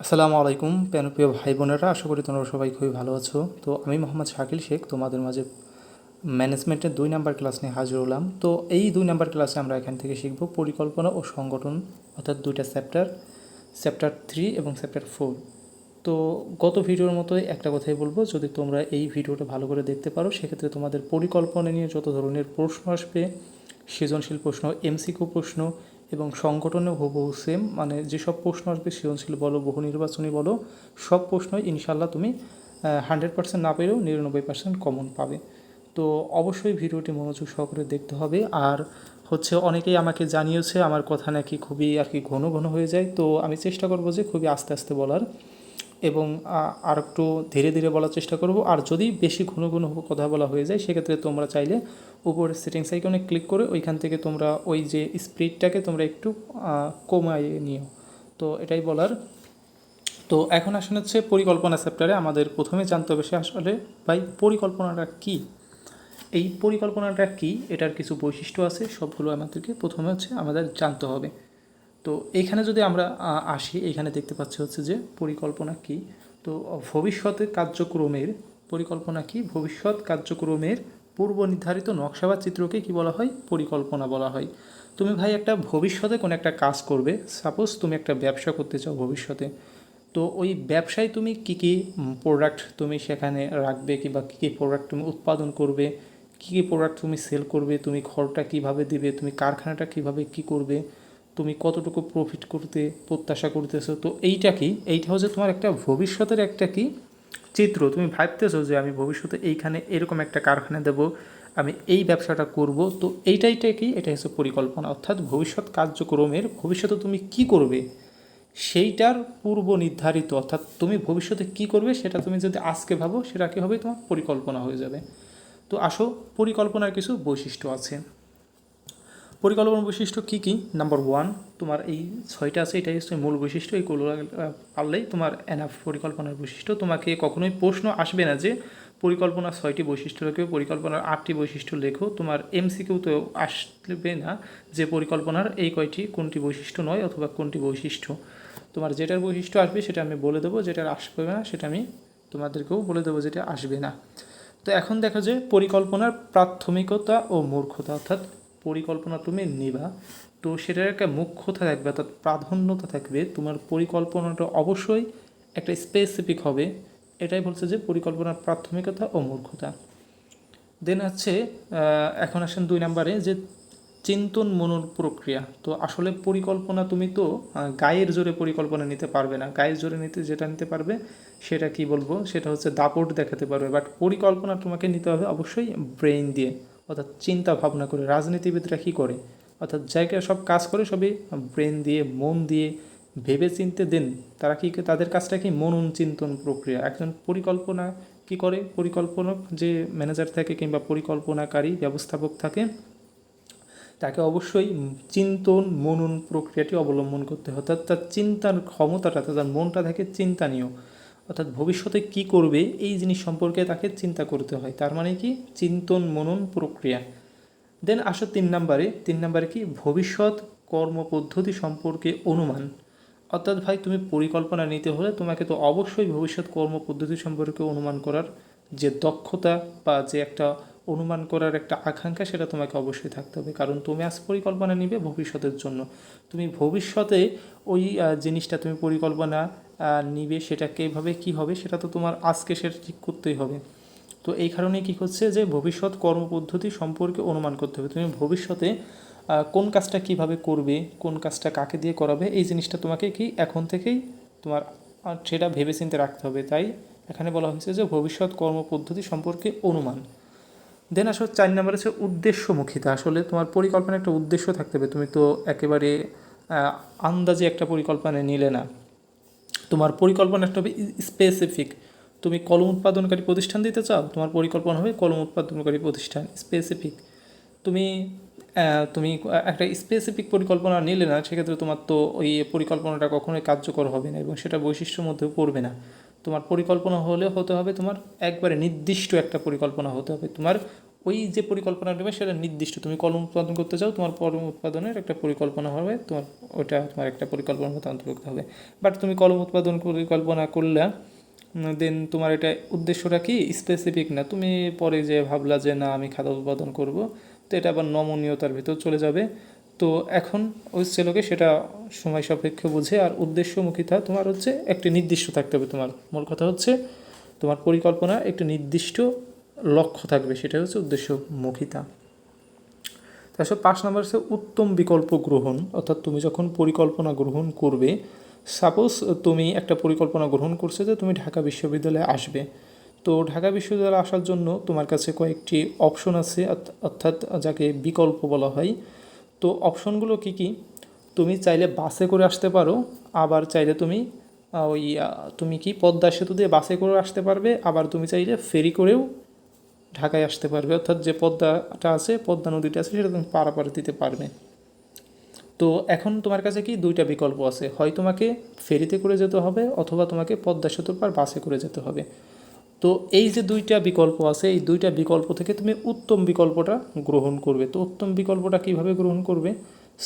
আসসালামু আলাইকুম প্রিয় ভাই বোনেরা, আশা করি তোমরা সবাই খুবই ভালো আছো। তো আমি মোহাম্মদ শাকিল শেখ তোমাদের মাঝে ম্যানেজমেন্টের 2 নাম্বার ক্লাস নিয়ে হাজির হলাম। তো এই 2 নাম্বার ক্লাসে আমরা এখান থেকে শিখব পরিকল্পনা ও সংগঠন, অর্থাৎ দুইটা চ্যাপ্টার, চ্যাপ্টার 3 এবং চ্যাপ্টার 4। তো গত ভিডিওর মতোই একটা কথাই বলবো, যদি তোমরা এই ভিডিওটা ভালো করে দেখতে পারো সেক্ষেত্রে তোমাদের পরিকল্পনা নিয়ে যত ধরনের প্রশ্ন আসবে, সৃজনশীল প্রশ্ন, এমসিকিউ প্রশ্ন এবং সংগঠনে হুবহু সেম, মানে যেসব প্রশ্ন আসবে সৃজনশীল বলো, বহু নির্বাচনী বলো, সব প্রশ্নই ইনশাল্লাহ তুমি 100% না পেলেও 99% কমন পাবে। তো অবশ্যই ভিডিওটি মনোযোগ সহকারে দেখতে হবে। আর অনেকেই আমাকে জানিয়েছে আমার কথা নাকি খুবই ঘন ঘন হয়ে যায়, তো আমি চেষ্টা করব যে খুবই আস্তে আস্তে বলার এবং আর একটু ধীরে ধীরে বলার চেষ্টা করব। আর যদি বেশি ঘন ঘন কথা বলা হয়ে যায় সেক্ষেত্রে তোমরা চাইলে উপরের সেটিংস আইকনে ক্লিক করে ওইখান থেকে তোমরা ওই যে স্পিডটাকে তোমরা একটু কমাইয়ে নিও। তো এটাই বলার। তো এখন পরিকল্পনা চ্যাপ্টারে আমাদের প্রথমে জানতে হবে আসলে ভাই পরিকল্পনাটা কী। এই পরিকল্পনাটা কী, এটার কিছু বৈশিষ্ট্য আছে, সবগুলো আমাদেরকে প্রথমে আমাদের জানতে হবে। তো এইখানে যদি আমরা আসি, এইখানে দেখতে পাচ্ছি যে পরিকল্পনা কী। তো ভবিষ্যতের কার্যক্রমের পরিকল্পনা কী, ভবিষ্যৎ কার্যক্রমের পূর্ব নির্ধারিত নকশা বা চিত্রকে কী বলা হয়, পরিকল্পনা বলা হয়। তুমি ভাই একটা ভবিষ্যতে কোনো একটা কাজ করবে, সাপোজ তুমি একটা ব্যবসা করতে চাও ভবিষ্যতে। তো ওই ব্যবসায় তুমি কী কী প্রোডাক্ট তুমি সেখানে রাখবে, কিংবা কী কী প্রোডাক্ট তুমি উৎপাদন করবে, কী কী প্রোডাক্ট তুমি সেল করবে, তুমি ঘরটা কীভাবে দেবে, তুমি কারখানাটা কীভাবে কী করবে, তুমি কতটুকু প্রফিট করতে প্রত্যাশা করতেছো। তো এইটা তোমার একটা ভবিষ্যতের একটা কি চিত্র। তুমি ভাবতেছো যে আমি ভবিষ্যতে এইখানে এরকম একটা কারখানা দেবো, আমি এই ব্যবসাটা করব। তো এইটাইটা কি, এটা হচ্ছে পরিকল্পনা, অর্থাৎ ভবিষ্যৎ কার্যক্রমের ভবিষ্যতে তুমি কি করবে সেইটার পূর্ব নির্ধারিত, অর্থাৎ তুমি ভবিষ্যতে কি করবে সেটা তুমি যদি আজকে ভাবো সেটা কী হবে, তোমার পরিকল্পনা হয়ে যাবে। তো আসো, পরিকল্পনার কিছু বৈশিষ্ট্য আছে। পরিকল্পনার বৈশিষ্ট্য কী কী? নাম্বার 1, তোমার এই 6টা আছে, এটাই হচ্ছে মূল বৈশিষ্ট্য। এইগুলো পারলেই তোমার এনাফ পরিকল্পনার বৈশিষ্ট্য। তোমাকে কখনোই প্রশ্ন আসবে না যে পরিকল্পনার 6টি বৈশিষ্ট্য লেখো, পরিকল্পনার 8টি বৈশিষ্ট্য লেখো। তোমার এমসিকিউতেও আসবে না যে পরিকল্পনার এই কয়টি কোনটি বৈশিষ্ট্য নয় অথবা কোনটি বৈশিষ্ট্য। তোমার যেটার বৈশিষ্ট্য আসবে সেটা আমি বলে দেবো, যেটার আসবে না সেটা আমি তোমাদেরকেও বলে দেবো যেটা আসবে না। তো এখন দেখো যে পরিকল্পনার প্রাথমিকতা ও মূর্খতা, অর্থাৎ পরিকল্পনা তুমি নিবা, তো সেটার একটা মুখ্যতা থাকবে, অর্থাৎ প্রাধান্যতা থাকবে। তোমার পরিকল্পনাটা অবশ্যই একটা স্পেসিফিক হবে। এটাই বলছে যে পরিকল্পনার প্রাথমিকতা ও মূর্খতা। দেন এখন আসেন 2 নম্বরে, যে চিন্তন মনন প্রক্রিয়া। তো আসলে পরিকল্পনা তুমি তো গায়ের জোরে পরিকল্পনা নিতে পারবে না। গায়ের জোরে যেটা নিতে পারবে সেটা কি বলবো, সেটা হচ্ছে দাপট দেখাতে পারবে। বাট পরিকল্পনা তোমাকে নিতে হবে অবশ্যই ব্রেইন দিয়ে, অর্থাৎ চিন্তা ভাবনা করে। রাজনীতিবিদরা কী করে, অর্থাৎ জায়গায় সব কাজ করে সবই ব্রেন দিয়ে, মন দিয়ে ভেবে চিনতে দেন। তারা কি, তাদের কাজটা কি মনন চিন্তন প্রক্রিয়া। একজন পরিকল্পনা কি করে, পরিকল্পনক যে ম্যানেজার থাকে কিংবা পরিকল্পনাকারী ব্যবস্থাপক থাকে, তাকে অবশ্যই চিন্তন মনন প্রক্রিয়াটি অবলম্বন করতে হয়। অর্থাৎ তার চিন্তার ক্ষমতাটা, তার মনটা থাকে চিন্তানীয়, অর্থাৎ ভবিষ্যতে কি করবে এই জিনিস সম্পর্কে তাকে চিন্তা করতে হয়। তার মানে কি, চিন্তন মনন প্রক্রিয়া। দেন আসো 3 নম্বরে। 3 নম্বরে কি, ভবিষ্যৎ কর্মপদ্ধতি সম্পর্কে অনুমান। অর্থাৎ ভাই তুমি পরিকল্পনা নিতে হলে তোমাকে তো অবশ্যই ভবিষ্যৎ কর্মপদ্ধতি সম্পর্কে অনুমান করার যে দক্ষতা বা যে একটা অনুমান করার একটা আকাঙ্ক্ষা, সেটা তোমাকে অবশ্যই থাকতে হবে। কারণ তুমি আজ পরিকল্পনা নিবে ভবিষ্যতের জন্য, তুমি ভবিষ্যতে ওই জিনিসটা তুমি পরিকল্পনা নিবে, সেটা কীভাবে কী হবে সেটা তো তোমার আজকে সেটা ঠিক করতেই হবে। তো এই কারণেই কী হচ্ছে যে ভবিষ্যৎ কর্মপদ্ধতি সম্পর্কে অনুমান করতে হবে। তুমি ভবিষ্যতে কোন কাজটা কিভাবে করবে, কোন কাজটা কাকে দিয়ে করাবে, এই জিনিসটা তোমাকে কি এখন থেকেই তোমার সেটা ভেবেচিন্তে রাখতে হবে। তাই এখানে বলা হয়েছে যে ভবিষ্যৎ কর্মপদ্ধতি সম্পর্কে অনুমান। দেন আসো 4 নম্বর হচ্ছে উদ্দেশ্যমুখিতা। আসলে তোমার পরিকল্পনা একটা উদ্দেশ্য থাকতে হবে। তুমি তো একেবারে আন্দাজে একটা পরিকল্পনা নিলে না, তোমার পরিকল্পনা একটা হবে স্পেসিফিক। তুমি কলম উৎপাদনকারী প্রতিষ্ঠান দিতে চাও, তোমার পরিকল্পনা হবে কলম উৎপাদনকারী প্রতিষ্ঠান স্পেসিফিক। তুমি তুমি একটা স্পেসিফিক পরিকল্পনা নিলে না, সেক্ষেত্রে তোমার তো ওই পরিকল্পনাটা কখনোই কার্যকর হবে না এবং সেটা বৈশিষ্ট্যের মধ্যেও পড়বে না। তোমার পরিকল্পনা হতে হবে তোমার একবারে নির্দিষ্ট একটা পরিকল্পনা হতে হবে। তোমার ওই যে পরিকল্পনা নেবে সেটা নির্দিষ্ট, তুমি কলম উৎপাদন করতে চাও, তোমার কলম উৎপাদনের একটা পরিকল্পনা হবে, তোমার ওটা তোমার একটা পরিকল্পনার মতো অন্তর্ভুক্ত হবে। বাট তুমি কলম উৎপাদন পরিকল্পনা করলে দেন তোমার এটা উদ্দেশ্যটা কি স্পেসিফিক না, তুমি পরে যে ভাবলা যে না আমি খাতা উৎপাদন করব, তো এটা আবার নমনীয়তার ভিতর চলে যাবে। তো এখন ওই ছেলেকে সেটা সময় সাপেক্ষ বুঝে আর উদ্দেশ্যমুখিতা তোমার হচ্ছে একটি নির্দিষ্ট থাকতে হবে। তোমার মূল কথা হচ্ছে তোমার পরিকল্পনা একটি নির্দিষ্ট লক্ষ্য থাকবে, সেটা হচ্ছে উদ্দেশ্যমুখিতা। তারপর 5 নম্বর হচ্ছে উত্তম বিকল্প গ্রহণ, অর্থাৎ তুমি যখন পরিকল্পনা গ্রহণ করবে, সাপোজ তুমি একটা পরিকল্পনা গ্রহণ করছো যে তুমি ঢাকা বিশ্ববিদ্যালয়ে আসবে, তো ঢাকা বিশ্ববিদ্যালয়ে আসার জন্য তোমার কাছে কয়েকটি অপশন আছে, অর্থাৎ যাকে বিকল্প বলা হয়। তো অপশনগুলো কি কি? তুমি চাইলে বাসে করে আসতে পারো, আবার চাইলে তুমি তুমি কি পদ্মা সেতু দিয়ে বাসে করে আসতে পারবে, আবার তুমি চাইলে ফেরি করেও ঢাকায় আসতে পারবে, অর্থাৎ যে পদ্মাটা আছে, পদ্মা নদীটা আছে, সেটা তুমি পারাপার দিতে পারবে। তো এখন তোমার কাছে কি দুইটা বিকল্প আছে, হয় তোমাকে ফেরিতে করে যেতে হবে অথবা তোমাকে পদ্মা সেতুর পার বাসে করে যেতে হবে। তো এই যে দুইটা বিকল্প আছে, এই দুইটা বিকল্প থেকে তুমি উত্তম বিকল্পটা গ্রহণ করবে। তো উত্তম বিকল্পটা কিভাবে গ্রহণ করবে?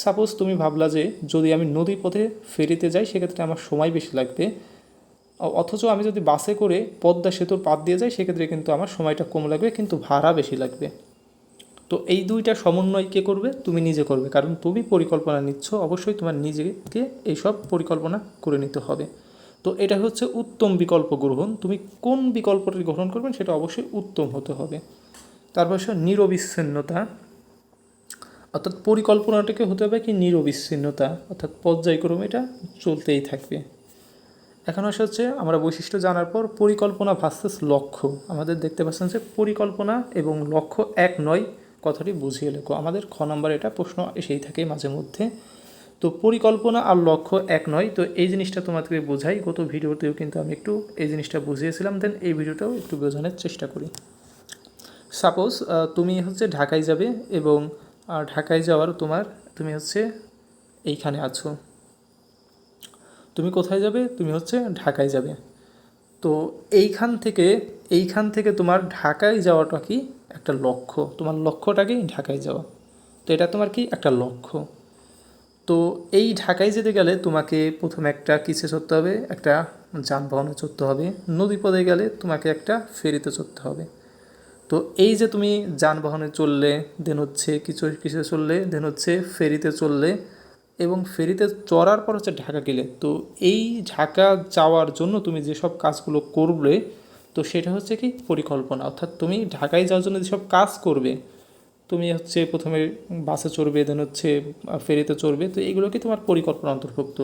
সাপোজ তুমি ভাবলা যে যদি আমি নদী পথে ফেরিতে যাই সেক্ষেত্রে আমার সময় বেশি লাগবে, অথচ আমি যদি বাসে করে পদ্মা সেতুর পার দিয়ে যাই সেক্ষেত্রে কিন্তু আমার সময়টা কম লাগবে কিন্তু ভাড়া বেশি লাগবে। তো এই দুইটা সমন্বয় কে করবে? তুমি নিজে করবে, কারণ তুমি পরিকল্পনা নিচ্ছ, অবশ্যই তোমার নিজেকে এইসব পরিকল্পনা করে নিতে হবে। তো এটা হচ্ছে উত্তম বিকল্প গ্রহণ। তুমি কোন বিকল্পটি গ্রহণ করবেন সেটা অবশ্যই উত্তম হতে হবে। তারপর নিরবিচ্ছিন্নতা, অর্থাৎ পরিকল্পনাটাকে হতে হবে কি নিরবিচ্ছিন্নতা, অর্থাৎ পর্যায়ক্রমে এটা চলতেই থাকবে। এখন হচ্ছে আমরা বৈশিষ্ট্য জানার পর পরিকল্পনা ভার্সেস লক্ষ্য। আমাদের দেখতে পাচ্ছেন যে পরিকল্পনা এবং লক্ষ্য এক নয়, কথাটি বুঝিয়ে লেখো। আমাদের খ নম্বর এটা প্রশ্ন এসেই থাকে মাঝে মধ্যে। তো পরিকল্পনা আর লক্ষ্য এক নয়, তো এই জিনিসটা তোমাদেরকে বোঝাই। গত ভিডিওতেও কিন্তু আমি একটু এই জিনিসটা বুঝিয়েছিলাম, দেন এই ভিডিওটাও একটু বোঝানোর চেষ্টা করি। সাপোজ তুমি হচ্ছে ঢাকায় যাবে এবং ঢাকায় যাওয়ার তুমি হচ্ছে এইখানে আছো, তুমি কোথায় যাবে? তুমি হচ্ছে ঢাকায় যাবে। তো এইখান থেকে তোমার ঢাকায় যাওয়াটা কি একটা লক্ষ্য, তোমার লক্ষ্যটা কি ঢাকায় যাওয়া। তো এটা তোমার কি একটা লক্ষ্য। তো এই ঢাকায় যেতে গেলে তোমাকে প্রথমে একটা কিসে চড়তে হবে? একটা যানবাহনে চড়তে হবে। নদীপথে গেলে তোমাকে একটা ফেরিতে চড়তে হবে। তো এই যে তুমি যানবাহনে চললে, দেন হচ্ছে কিসে চললে, দেন হচ্ছে ফেরিতে চললে, এবং ফেরিতে চড়ার পর হচ্ছে ঢাকা গেলে, তো এই ঢাকা যাওয়ার জন্য তুমি যেসব কাজগুলো করবে, তো সেটা হচ্ছে কি পরিকল্পনা। অর্থাৎ তুমি ঢাকায় যাওয়ার জন্য যেসব কাজ করবে, তুমি হচ্ছে প্রথমে বাসে চড়বে, দেন হচ্ছে ফেরিতে চড়বে, তো এইগুলো কি তোমার পরিকল্পনা অন্তর্ভুক্ত।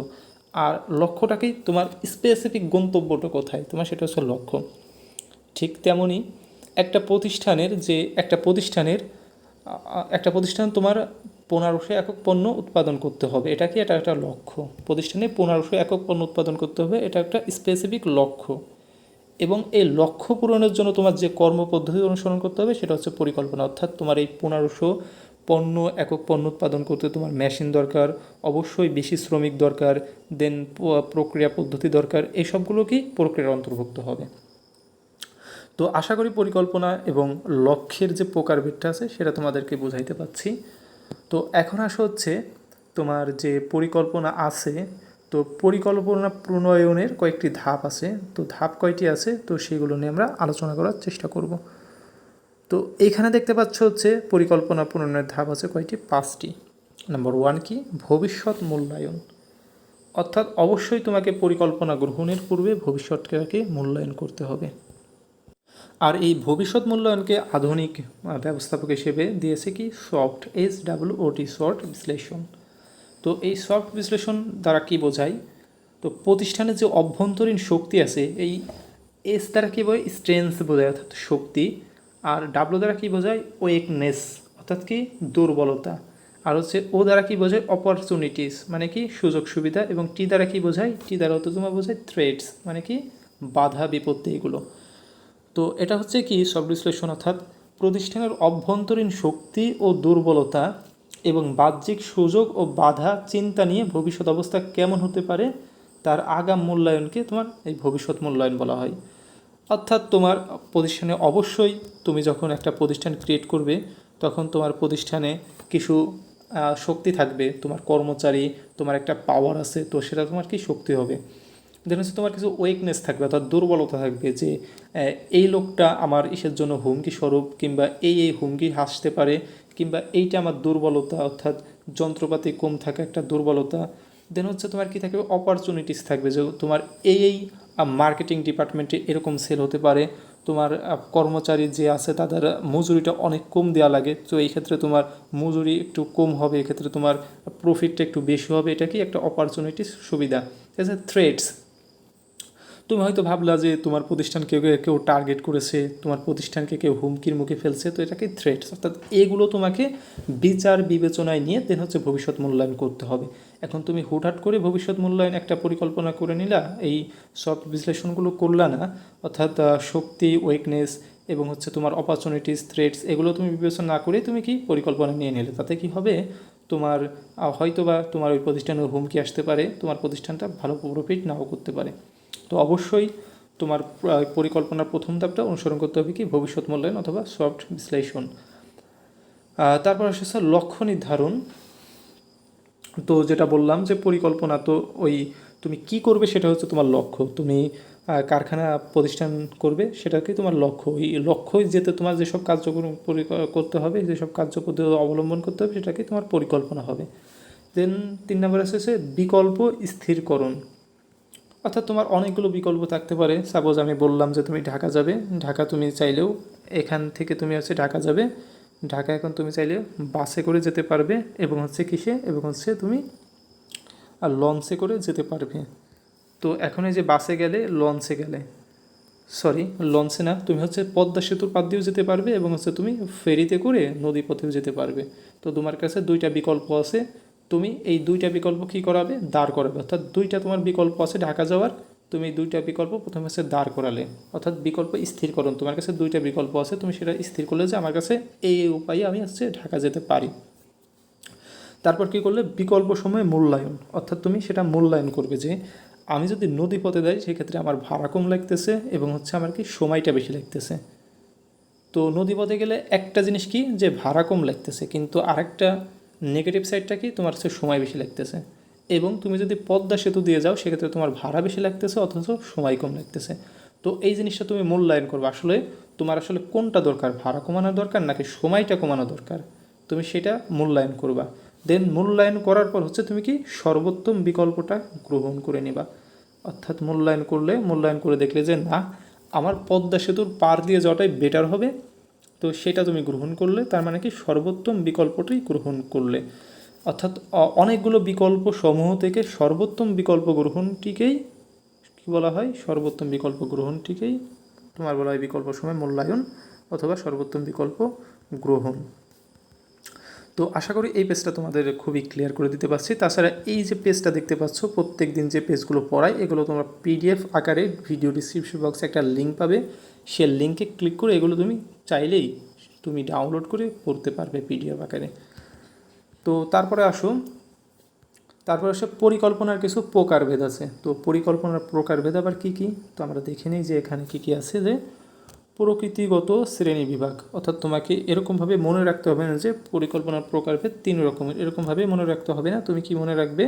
আর লক্ষ্যটাকেই তোমার স্পেসিফিক গন্তব্যটা কোথায়, তোমার সেটা হচ্ছে লক্ষ্য। ঠিক তেমনই একটা প্রতিষ্ঠান তোমার 1500 একক পণ্য উৎপাদন করতে হবে, এটা কি? এটা একটা লক্ষ্য। প্রতিষ্ঠানে 1500 একক পণ্য উৎপাদন করতে হবে, এটা একটা স্পেসিফিক লক্ষ্য। এবং এই লক্ষ্য পূরণের জন্য তোমার যে কর্মপদ্ধতি অনুসরণ করতে হবে সেটা হচ্ছে পরিকল্পনা। অর্থাৎ তোমার এই 1500 একক পণ্য উৎপাদন করতে তোমার মেশিন দরকার, অবশ্যই বেশি শ্রমিক দরকার, দেন প্রক্রিয়া পদ্ধতি দরকার, এই সবগুলো কি প্রক্রিয়ার অন্তর্ভুক্ত হবে। তো আশা করি পরিকল্পনা এবং লক্ষ্যের যে প্রকারভেদটা আছে সেটা তোমাদেরকে বোঝাইতে পারছি। তো এখন হচ্ছে তোমার যে পরিকল্পনা আছে, তো পরিকল্পনা প্রণয়নের কয়েকটি ধাপ আছে। তো ধাপ কয়টি আছে, তো সেগুলো নিয়ে আমরা আলোচনা করার চেষ্টা করব। তো এইখানে দেখতে পাচ্ছ হচ্ছে পরিকল্পনা প্রণয়নের ধাপ আছে কয়টি? 5টি। নাম্বার 1 কি? ভবিষ্যৎ মূল্যায়ন। অর্থাৎ অবশ্যই তোমাকে পরিকল্পনা গ্রহণের পূর্বে ভবিষ্যৎকে মূল্যায়ন করতে হবে। আর এই ভবিষ্যৎ মূল্যায়নকে আধুনিক ব্যবস্থাপক হিসেবে দিয়েছে কি সফট, SWOT, শর্ট বিশ্লেষণ। তো এই সফট বিশ্লেষণ দ্বারা কি বোঝায়? তো প্রতিষ্ঠানের যে অভ্যন্তরীণ শক্তি আছে, এই এস দ্বারা কী বোঝায়? স্ট্রেংথ বোঝায়, অর্থাৎ শক্তি। আর ডাব্লিউ দ্বারা কী বোঝায়? ওয়েকনেস, অর্থাৎ কি দুর্বলতা। আর হচ্ছে ও দ্বারা কী বোঝায়? অপরচুনিটিস, মানে কি সুযোগ সুবিধা। এবং টি দ্বারা কী বোঝায়? টি দ্বারা হয়তো তোমার বোঝায় থ্রেটস, মানে কি বাধা বিপত্তি, এগুলো। তো এটা হচ্ছে কি সফট বিশ্লেষণ, অর্থাৎ প্রতিষ্ঠানের অভ্যন্তরীণ শক্তি ও দুর্বলতা এবং বাহ্যিক সুযোগ ও বাধা চিন্তা নিয়ে ভবিষ্যৎ অবস্থা কেমন হতে পারে তার আগাম মূল্যায়নকে তোমার এই ভবিষ্যৎ মূল্যায়ন বলা হয়। অর্থাৎ তোমার প্রতিষ্ঠানে অবশ্যই তুমি যখন একটা প্রতিষ্ঠান ক্রিয়েট করবে তখন তোমার প্রতিষ্ঠানে কিছু শক্তি থাকবে, তোমার কর্মচারী, তোমার একটা পাওয়ার আছে, তো সেটা তোমার কি শক্তি হবে। দেন হচ্ছে তোমার কিছু ওয়েকনেস থাকবে, অর্থাৎ দুর্বলতা থাকবে, যে এই লোকটা আমার ইসের জন্য হুমকি স্বরূপ, কিংবা এই হুমকি হাসতে পারে, কিংবা এইটা আমার দুর্বলতা, অর্থাৎ যন্ত্রপাতি কম থাকা একটা দুর্বলতা। দেন হচ্ছে তোমার কি থাকবে, অপরচুনিটিস থাকবে, যে তোমার এই মার্কেটিং ডিপার্টমেন্টে এরকম সেল হতে পারে, তোমার কর্মচারী যে আছে তাদের মজুরিটা অনেক কম দেওয়া লাগে, তো এই ক্ষেত্রে তোমার মজুরি একটু কম হবে, এক্ষেত্রে তোমার প্রফিটটা একটু বেশি হবে, এটা কি একটা অপরচুনিটিস সুবিধা। ঠিক আছে, থ্রেটস, তুমি হয়তো ভাবলা যে তোমার প্রতিষ্ঠানকে কেউ টার্গেট করেছে, তোমার প্রতিষ্ঠানকে কেউ হুমকির মুখে ফেলছে, তো এটাকে থ্রেটস, অর্থাৎ এগুলো তোমাকে বিচার বিবেচনায় নিয়ে দেন হচ্ছে ভবিষ্যৎ মূল্যায়ন করতে হবে। এখন তুমি হুটহাট করে ভবিষ্যৎ মূল্যায়ন একটা পরিকল্পনা করে নিলা, এই সব বিশ্লেষণগুলো করলা না, অর্থাৎ শক্তি, ওয়েকনেস এবং হচ্ছে তোমার অপরচুনিটিস, থ্রেটস, এগুলো তুমি বিবেচনা না করে তুমি কি পরিকল্পনা নিয়ে নিলে, তাতে কি হবে, তোমার হয়তোবা তোমার ওই প্রতিষ্ঠানের হুমকি আসতে পারে, তোমার প্রতিষ্ঠানটা ভালো প্রফিট নাও করতে পারে। তো অবশ্যই তোমার পরিকল্পনার প্রথম ধাপটা অনুসরণ করতে হবে কি, ভবিষ্যৎ মূল্যায়ন অথবা সফট বিশ্লেষণ। তারপর আসে স্যার লক্ষ্য নির্ধারণ। তো যেটা বললাম যে পরিকল্পনা, তো ওই তুমি কি করবে সেটা হচ্ছে তোমার লক্ষ্য, তুমি কারখানা প্রতিষ্ঠান করবে সেটাকে তোমার লক্ষ্য, ওই লক্ষ্যই যেতে তোমার যেসব কার্যক্রম করতে হবে, যেসব কার্যপদ্ধতি অবলম্বন করতে হবে, সেটাকে তোমার পরিকল্পনা হবে। দেন 3 নম্বর আসছে বিকল্প স্থিরকরণ, অর্থাৎ তোমার অনেকগুলো বিকল্প থাকতে পারে। সাপোজ আমি বললাম যে তুমি ঢাকা যাবে, ঢাকা তুমি চাইলেও এখান থেকে তুমি হচ্ছে ঢাকা যাবে, ঢাকা এখন তুমি চাইলে বাসে করে যেতে পারবে, এবং হচ্ছে কিসে, এবং হচ্ছে তুমি আর লঞ্চে করে যেতে পারবে। তো এখন এই যে বাসে গেলে, লঞ্চে গেলে, সরি লঞ্চে না, তুমি হচ্ছে পদ্মা সেতুর পাশ দিয়েও যেতে পারবে, এবং হচ্ছে তুমি ফেরিতে করে নদী পথেও যেতে পারবে। তো তোমার কাছে দুইটা বিকল্প আছে, তুমি এই দুইটা বিকল্প কী করাবে, দাঁড় করাবে, অর্থাৎ দুইটা তোমার বিকল্প আছে ঢাকা যাওয়ার, তুমি দুইটা বিকল্প প্রথমে হচ্ছে দাঁড় করালে, অর্থাৎ বিকল্প স্থিরকরণ, তোমার কাছে দুইটা বিকল্প আছে, তুমি সেটা স্থির করলে যে আমার কাছে এই উপায়ে আমি হচ্ছে ঢাকা যেতে পারি। তারপর কী করলে, বিকল্প সময় মূল্যায়ন, অর্থাৎ তুমি সেটা মূল্যায়ন করবে যে আমি যদি নদী পথে যাই সেক্ষেত্রে আমার ভাড়া কম লাগতেছে, এবং হচ্ছে আমার কি সময়টা বেশি লাগতেছে। তো নদীপথে গেলে একটা জিনিস কি, যে ভাড়া কম লাগতেছে, কিন্তু আরেকটা নেগেটিভ সাইডটা কি, তোমার হচ্ছে সময় বেশি লাগতেছে। এবং তুমি যদি পদ্মা সেতু দিয়ে যাও সেক্ষেত্রে তোমার ভাড়া বেশি লাগতেছে অথচ সময় কম লাগতেছে। তো এই জিনিসটা তুমি মূল্যায়ন করবে, আসলে তোমার আসলে কোনটা দরকার, ভাড়া কমানো দরকার নাকি সময়টা কমানো দরকার, তুমি সেটা মূল্যায়ন করবা। দেন মূল্যায়ন করার পর হচ্ছে তুমি কি সর্বোত্তম বিকল্পটা গ্রহণ করে নিবা। অর্থাৎ মূল্যায়ন করে দেখলে যে না, আমার পদ্মা সেতুর পার দিয়ে যাওয়াটাই বেটার হবে, তো সেটা তুমি গ্রহণ করলে, তার মানে কি সর্বোত্তম বিকল্পটাই গ্রহণ করলে। অর্থাৎ অনেকগুলো বিকল্প সমূহ থেকে সর্বোত্তম বিকল্প গ্রহণটিকেই কী বলা হয়, সর্বোত্তম বিকল্প গ্রহণটিকেই তোমার বলা হয় বিকল্প সময় মূল্যায়ন অথবা সর্বোত্তম বিকল্প গ্রহণ। তো আশা করি এই পেজটা তোমাদের খুবই ক্লিয়ার করে দিতে পারছি। তাছাড়া এই যে পেজটা দেখতে পাচ্ছ, প্রত্যেক দিন যে পেজগুলো পড়াই, এগুলো তোমরা পিডিএফ আকারে ভিডিও ডিসক্রিপশন বক্সে একটা লিঙ্ক পাবে, সে লিঙ্কে ক্লিক করে এগুলো তুমি চাইলেই তুমি ডাউনলোড করে পড়তে পারবে পিডিএফ আকারে। তো তারপরে আসে পরিকল্পনার কিছু প্রকারভেদ আছে। তো পরিকল্পনার প্রকারভেদ আবার কী কী, তো আমরা দেখে নিই যে এখানে কী কী আছে। যে প্রকৃতিগত শ্রেণী বিভাগ, অর্থাৎ তোমাকে এরকমভাবে মনে রাখতে হবে না যে পরিকল্পনার প্রকারভেদ 3 রকমের, এরকমভাবে মনে রাখতে হবে না। তুমি কি মনে রাখবে,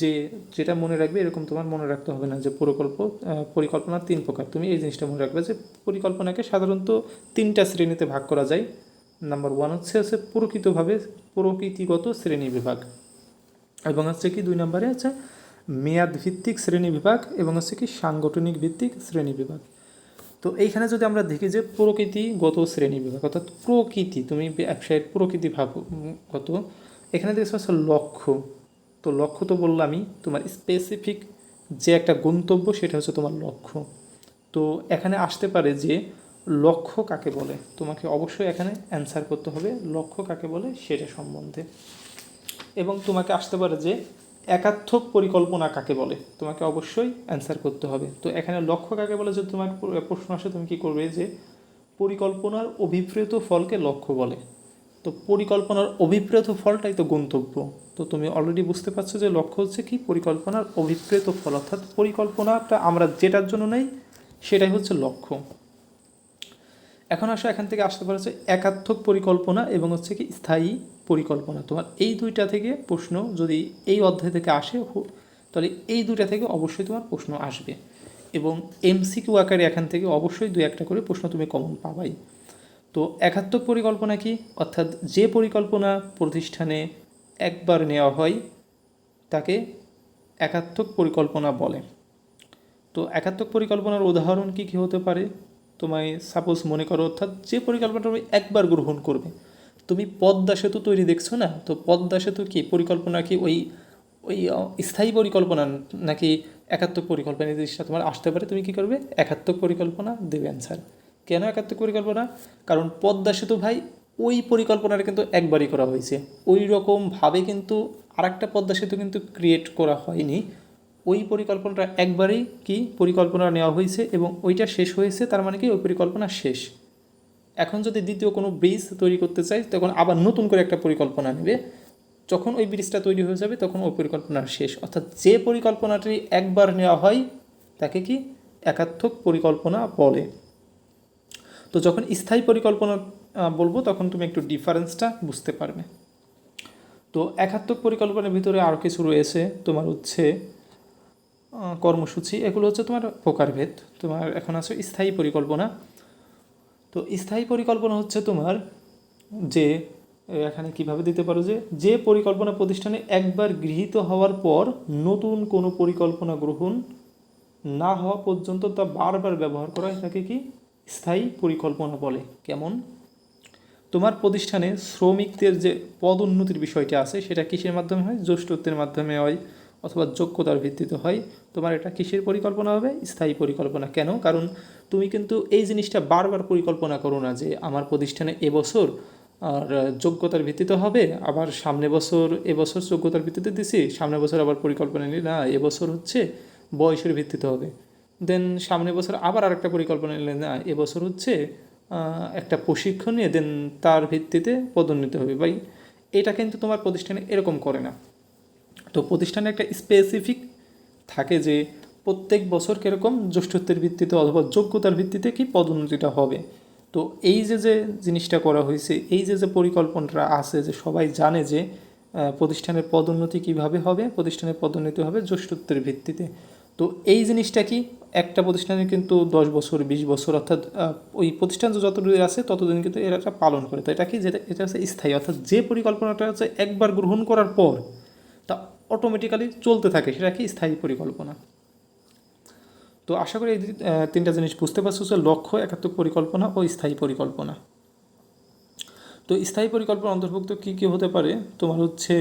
যে যেটা মনে রাখবে এরকম তোমার মনে রাখতে হবে না যে পরিকল্পনার 3 প্রকার। তুমি এই জিনিসটা মনে রাখবে যে পরিকল্পনাকে সাধারণত 3টা শ্রেণীতে ভাগ করা যায়। নাম্বার 1 হচ্ছে প্রকৃতিগত শ্রেণী বিভাগ, এবং হচ্ছে কি 2 নম্বরে আছে মেয়াদ ভিত্তিক শ্রেণী বিভাগ, এবং হচ্ছে কি সাংগঠনিক ভিত্তিক শ্রেণী বিভাগ। তো এইখানে যদি আমরা দেখি যে প্রকৃতিগত শ্রেণী বিভাগ, অর্থাৎ প্রকৃতি, তুমি ব্যবসায়ের প্রকৃতি ভাবগত, এখানে দেখছো হচ্ছে লক্ষ্য। তো লক্ষ্য তো বললামই, তোমার স্পেসিফিক যে একটা গন্তব্য সেটা হচ্ছে তোমার লক্ষ্য। তো এখানে আসতে পারে যে লক্ষ্য কাকে বলে, তোমাকে অবশ্যই এখানে অ্যান্সার করতে হবে লক্ষ্য কাকে বলে সেটা সম্বন্ধে। এবং তোমাকে আসতে পারে যে একাত্মক পরিকল্পনা কাকে বলে, তোমাকে অবশ্যই অ্যান্সার করতে হবে। তো এখানে লক্ষ্য কাকে বলে যদি তোমার প্রশ্ন আসে, তুমি কী করবে, যে পরিকল্পনার অভিপ্রেত ফলকে লক্ষ্য বলে। তো পরিকল্পনার অভিপ্রেত ফলটাই তো গন্তব্য। তো তুমি অলরেডি বুঝতে পারছো যে লক্ষ্য হচ্ছে কি, পরিকল্পনার অভিপ্রেত ফল, অর্থাৎ পরিকল্পনাটা আমরা যেটার জন্য নেই সেটাই হচ্ছে লক্ষ্য। এখন আসো এখান থেকে আসতে পারে হচ্ছে একাত্মক পরিকল্পনা এবং হচ্ছে কি স্থায়ী পরিকল্পনা। তোমার এই দুইটা থেকে প্রশ্ন যদি এই অধ্যায় থেকে আসে তাহলে এই দুইটা থেকে অবশ্যই তোমার প্রশ্ন আসবে, এবং এমসিকিউ আকারে এখান থেকে অবশ্যই দুই একটা করে প্রশ্ন তুমি কমন পাবাই। তো একাত্মক পরিকল্পনা কি, অর্থাৎ যে পরিকল্পনা প্রতিষ্ঠানে একবার নেওয়া হয় তাকে একাত্মক পরিকল্পনা বলে। তো একাত্মক পরিকল্পনার উদাহরণ কি কী হতে পারে, তোমায় সাপোজ মনে করো, অর্থাৎ যে পরিকল্পনাটা তুমি একবার গ্রহণ করবে। তুমি পদ্মা সেতু তৈরি দেখছো না, তো পদ্মা সেতু কি পরিকল্পনা কি ওই ওই স্থায়ী পরিকল্পনা নাকি একাত্মক পরিকল্পনা, এই জিনিসটা তোমার আসতে পারে। তুমি কী করবে, একাত্মক পরিকল্পনা দেবে অ্যান্সার। কেন একাত্মক পরিকল্পনা? কারণ পদ্মা সেতু ভাই ওই পরিকল্পনাটা কিন্তু একবারই করা হয়েছে, ওই রকমভাবে কিন্তু আরেকটা পদ্মা সেতু কিন্তু ক্রিয়েট করা হয়নি। ওই পরিকল্পনাটা একবারেই কি পরিকল্পনা নেওয়া হয়েছে এবং ওইটা শেষ হয়েছে, তার মানে কি ওই পরিকল্পনা শেষ। এখন যদি দ্বিতীয় কোনো ব্রিজ তৈরি করতে চাই তখন আবার নতুন করে একটা পরিকল্পনা নেবে, যখন ওই ব্রিজটা তৈরি হয়ে যাবে তখন ওই পরিকল্পনা শেষ। অর্থাৎ যে পরিকল্পনাটি একবার নেওয়া হয় তাকে কি একাত্মক পরিকল্পনা বলে। তো যখন স্থায়ী পরিকল্পনা বলবো তখন তুমি একটু ডিফারেন্সটা বুঝতে পারবে। তো একাত্মক পরিকল্পনার ভিতরে আরও কিছু রয়েছে, তোমার হচ্ছে কর্মসূচি, এগুলো হচ্ছে তোমার প্রকারভেদ। তোমার এখন আছে স্থায়ী পরিকল্পনা। তো স্থায়ী পরিকল্পনা হচ্ছে তোমার যে এখানে কিভাবে দিতে পারো, যে পরিকল্পনা প্রতিষ্ঠানে একবার গৃহীত হওয়ার পর নতুন কোনো পরিকল্পনা গ্রহণ না হওয়া পর্যন্ত তা বারবার ব্যবহার করা হয় তাকে কি স্থায়ী পরিকল্পনা বলে। কেমন, তোমার প্রতিষ্ঠানে শ্রমিকদের যে পদোন্নতির বিষয়টা আছে সেটা কিসের মাধ্যমে হয়, জ্যেষ্ঠত্বের মাধ্যমে হয় অথবা যোগ্যতার ভিত্তিতে হয়। তোমার এটা কিসের পরিকল্পনা হবে, স্থায়ী পরিকল্পনা। কেন, কারণ তুমি কিন্তু এই জিনিসটা বারবার পরিকল্পনা করো না যে আমার প্রতিষ্ঠানে এবছর আর যোগ্যতার ভিত্তিতে হবে, আবার সামনে বছর এবছর যোগ্যতার ভিত্তিতে দিছি, সামনে বছর আবার পরিকল্পনা নিই না এবছর হচ্ছে বয়সের ভিত্তিতে হবে, দেন সামনে বছর আবার আরেকটা পরিকল্পনা নিলে না এবছর হচ্ছে একটা প্রশিক্ষণ নিয়ে দেন তার ভিত্তিতে পদোন্নতি হবে। ভাই এটা কিন্তু তোমার প্রতিষ্ঠানে এরকম করে না। তো প্রতিষ্ঠানে একটা স্পেসিফিক থাকে যে প্রত্যেক বছর কীরকম জ্যেষ্ঠত্বের ভিত্তিতে অথবা যোগ্যতার ভিত্তিতে কি পদোন্নতিটা হবে। তো এই যে জিনিসটা করা হয়েছে, এই যে পরিকল্পনাটা আছে, যে সবাই জানে যে প্রতিষ্ঠানের পদোন্নতি কিভাবে হবে, প্রতিষ্ঠানের পদোন্নতি হবে জ্যেষ্ঠত্বের ভিত্তিতে। তো এই জিনিসটা কি একটা প্রতিষ্ঠানে কিন্তু 10 বছর 20 বছর অর্থাৎ ওই প্রতিষ্ঠান যতদিন আছে ততদিন কিন্তু এরা পালন করে। তো এটা কি, যেটা এটা হচ্ছে স্থায়ী, অর্থাৎ যে পরিকল্পনাটা হচ্ছে একবার গ্রহণ করার পর তা অটোমেটিক্যালি চলতে থাকে, সেটা কি স্থায়ী পরিকল্পনা। তো আশা করি এই তিনটা জিনিস বুঝতে পারছো, যে লক্ষ্য, একাত্মক পরিকল্পনা ও স্থায়ী পরিকল্পনা। তো স্থায়ী পরিকল্পনা অন্তর্ভুক্ত কী কী হতে পারে, তোমার হচ্ছে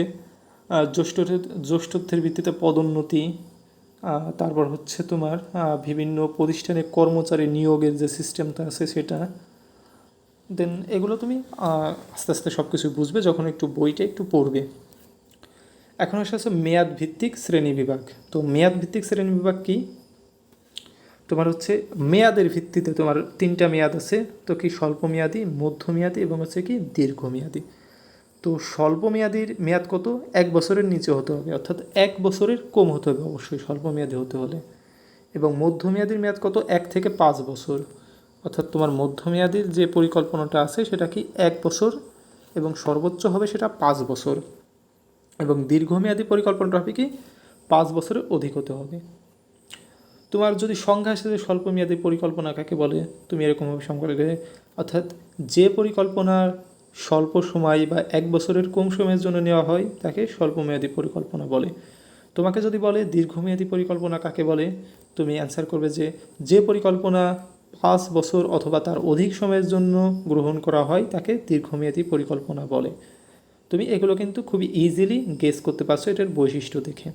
জ্যেষ্ঠত্বের ভিত্তিতে পদোন্নতি, তারপর হচ্ছে তোমার বিভিন্ন প্রতিষ্ঠানে কর্মচারী নিয়োগের যে সিস্টেমটা আছে সেটা, দেন এগুলো তুমি আস্তে আস্তে সব কিছু বুঝবে যখন একটু বইটা একটু পড়বে। এখন আসছে মেয়াদ ভিত্তিক শ্রেণী বিভাগ। তো মেয়াদ ভিত্তিক শ্রেণী বিভাগ কি, তোমার হচ্ছে মেয়াদের ভিত্তিতে তোমার 3টা মেয়াদ আছে। তো কি স্বল্পমেয়াদী, মধ্যমেয়াদী এবং হচ্ছে কি দীর্ঘমেয়াদী। তো স্বল্পমেয়াদীর মেয়াদ কত, 1 বছরের নিচে হতে হবে, অর্থাৎ 1 বছরের কম হতে হবে অবশ্যই স্বল্পমেয়াদী হতে হলে। এবং মধ্যমেয়াদীর মেয়াদ কত, 1 থেকে 5 বছর, অর্থাৎ তোমার মধ্যমেয়াদীর যে পরিকল্পনাটা আছে সেটা কি 1 বছর এবং সর্বোচ্চ হবে সেটা 5 বছর। এবং দীর্ঘমেয়াদী পরিকল্পনাটা হবে কি 5 বছরের অধিক হতে হবে। তোমার যদি সংজ্ঞা আসে যে স্বল্পমেয়াদী পরিকল্পনা কাকে বলে, তুমি এরকমভাবে সংজ্ঞা দেবে, অর্থাৎ যে পরিকল্পনার স্বল্প সময় বা 1 বছরের কম সময়ের জন্য নেওয়া হয় তাকে স্বল্পমেয়াদী পরিকল্পনা বলে। তোমাকে যদি বলে দীর্ঘমেয়াদী পরিকল্পনা কাকে বলে, তুমি অ্যান্সার করবে যে পরিকল্পনা 5 বছর অথবা তার অধিক সময়ের জন্য গ্রহণ করা হয় তাকে দীর্ঘমেয়াদী পরিকল্পনা বলে। তুমি এগুলো কিন্তু খুবই ইজিলি গেস করতে পারছো এটার বৈশিষ্ট্য দেখে।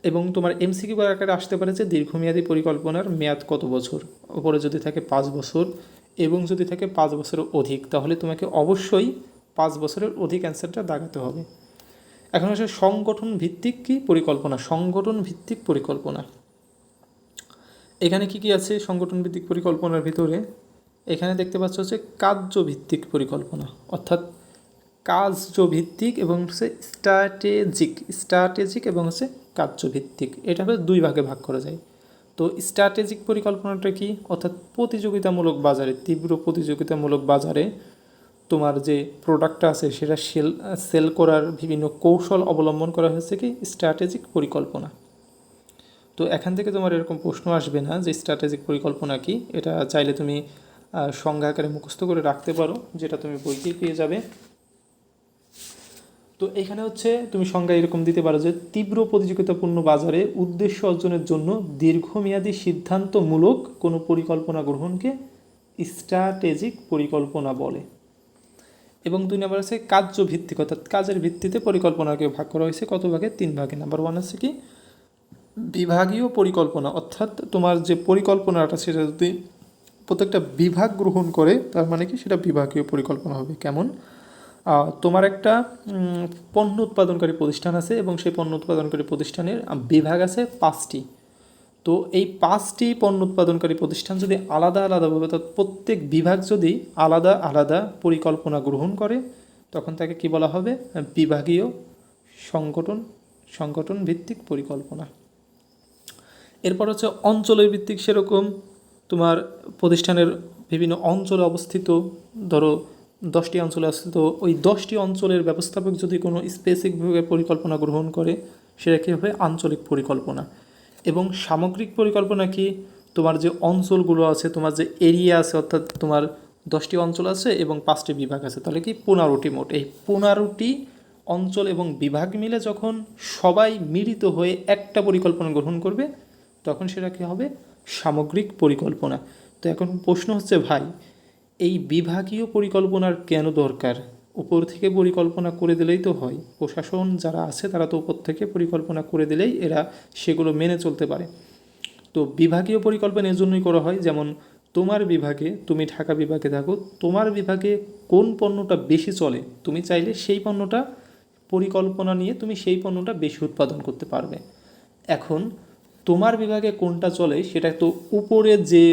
এবং তোমার এমসিকিউ আকারে আসতে পারে যে দীর্ঘমেয়াদী পরিকল্পনার মেয়াদ কত বছর, ওপরে যদি থাকে 5 বছর এবং যদি থাকে 5 বছরের অধিক, তাহলে তোমাকে অবশ্যই 5 বছরের অধিক অ্যান্সারটা দাগাতে হবে। এখন আসে সংগঠন ভিত্তিক কি পরিকল্পনা, সংগঠন ভিত্তিক পরিকল্পনা। এখানে কি কি আছে সংগঠন ভিত্তিক পরিকল্পনার ভিতরে, এখানে দেখতে পাচ্ছ হচ্ছে কার্যভিত্তিক পরিকল্পনা, অর্থাৎ কার্যভিত্তিক এবং হচ্ছে স্ট্র্যাটেজিক এবং হচ্ছে কার্যভিত্তিক, এটা হচ্ছে 2 ভাগে ভাগ করা যায়। তো স্ট্র্যাটেজিক পরিকল্পনাটা কি, অর্থাৎ প্রতিযোগিতামূলক বাজারে, তীব্র প্রতিযোগিতামূলক বাজারে তোমার যে প্রোডাক্টটা আছে সেটা সেল করার বিভিন্ন কৌশল অবলম্বন করা হয়েছে কি স্ট্র্যাটেজিক পরিকল্পনা। তো এখান থেকে তোমার এরকম প্রশ্ন আসবে না যে স্ট্র্যাটেজিক পরিকল্পনা কি, এটা চাইলে তুমি সংজ্ঞা আকারে মুখস্থ করে রাখতে পারো, যেটা তুমি বইতেই পেয়ে যাবে। তো এখানে হচ্ছে তুমি সংজ্ঞা এরকম দিতে পারো যে তীব্র প্রতিযোগিতাপূর্ণ বাজারে উদ্দেশ্য অর্জনের জন্য দীর্ঘমেয়াদী সিদ্ধান্তমূলক কোনো পরিকল্পনা গ্রহণকে স্ট্র্যাটেজিক পরিকল্পনা বলে। এবং 2 নম্বর আছে কার্যভিত্তিক, অর্থাৎ কাজের ভিত্তিতে পরিকল্পনাকে ভাগ করা হয়েছে কত ভাগে, 3 ভাগে। নাম্বার 1 আছে কি বিভাগীয় পরিকল্পনা, অর্থাৎ তোমার যে পরিকল্পনাটা সেটা যদি প্রত্যেকটা বিভাগ গ্রহণ করে তার মানে কি সেটা বিভাগীয় পরিকল্পনা হবে। কেমন, তোমার একটা পণ্য উৎপাদনকারী প্রতিষ্ঠান আছে এবং সেই পণ্য উৎপাদনকারী প্রতিষ্ঠানের বিভাগ আছে 5টি। তো এই 5টি পণ্য উৎপাদনকারী প্রতিষ্ঠান যদি আলাদা আলাদাভাবে, অর্থাৎ প্রত্যেক বিভাগ যদি আলাদা আলাদা পরিকল্পনা গ্রহণ করে তখন তাকে কি বলা হবে, বিভাগীয় সংগঠন ভিত্তিক পরিকল্পনা। এরপর হচ্ছে অঞ্চলের ভিত্তিক, সেরকম তোমার প্রতিষ্ঠানের বিভিন্ন অঞ্চলে অবস্থিত, ধরো 10টি অঞ্চলে আছে, তো ওই 10টি অঞ্চলের ব্যবস্থাপক যদি কোনো স্পেসিফিকভাবে পরিকল্পনা গ্রহণ করে সেটা কী হবে, আঞ্চলিক পরিকল্পনা। এবং সামগ্রিক পরিকল্পনা কি, তোমার যে অঞ্চলগুলো আছে, তোমার যে এরিয়া আছে, অর্থাৎ তোমার 10টি অঞ্চল আছে এবং 5টি বিভাগ আছে, তাহলে কি 15টি মোট। এই 15টি অঞ্চল এবং বিভাগ মিলে যখন সবাই মিলিত হয়ে একটা পরিকল্পনা গ্রহণ করবে তখন সেটা কী হবে, সামগ্রিক পরিকল্পনা। তো এখন প্রশ্ন হচ্ছে ভাই, এই বিভাগীয় পরিকল্পনার কেন দরকার? উপর থেকে পরিকল্পনা করে দিলেই তো হয়, প্রশাসন যারা আছে তারা তো উপর থেকে পরিকল্পনা করে দিলেই এরা সেগুলো মেনে চলতে পারে। তো বিভাগীয় পরিকল্পনা এর জন্যই করা হয়, যেমন তোমার বিভাগে, তুমি ঢাকা বিভাগে থাকো, তোমার বিভাগে কোন পণ্যটা বেশি চলে, তুমি চাইলে সেই পণ্যটা পরিকল্পনা নিয়ে তুমি সেই পণ্যটা বেশি উৎপাদন করতে পারবে। এখন তোমার বিভাগে কোনটা চলে সেটা তো উপরে যে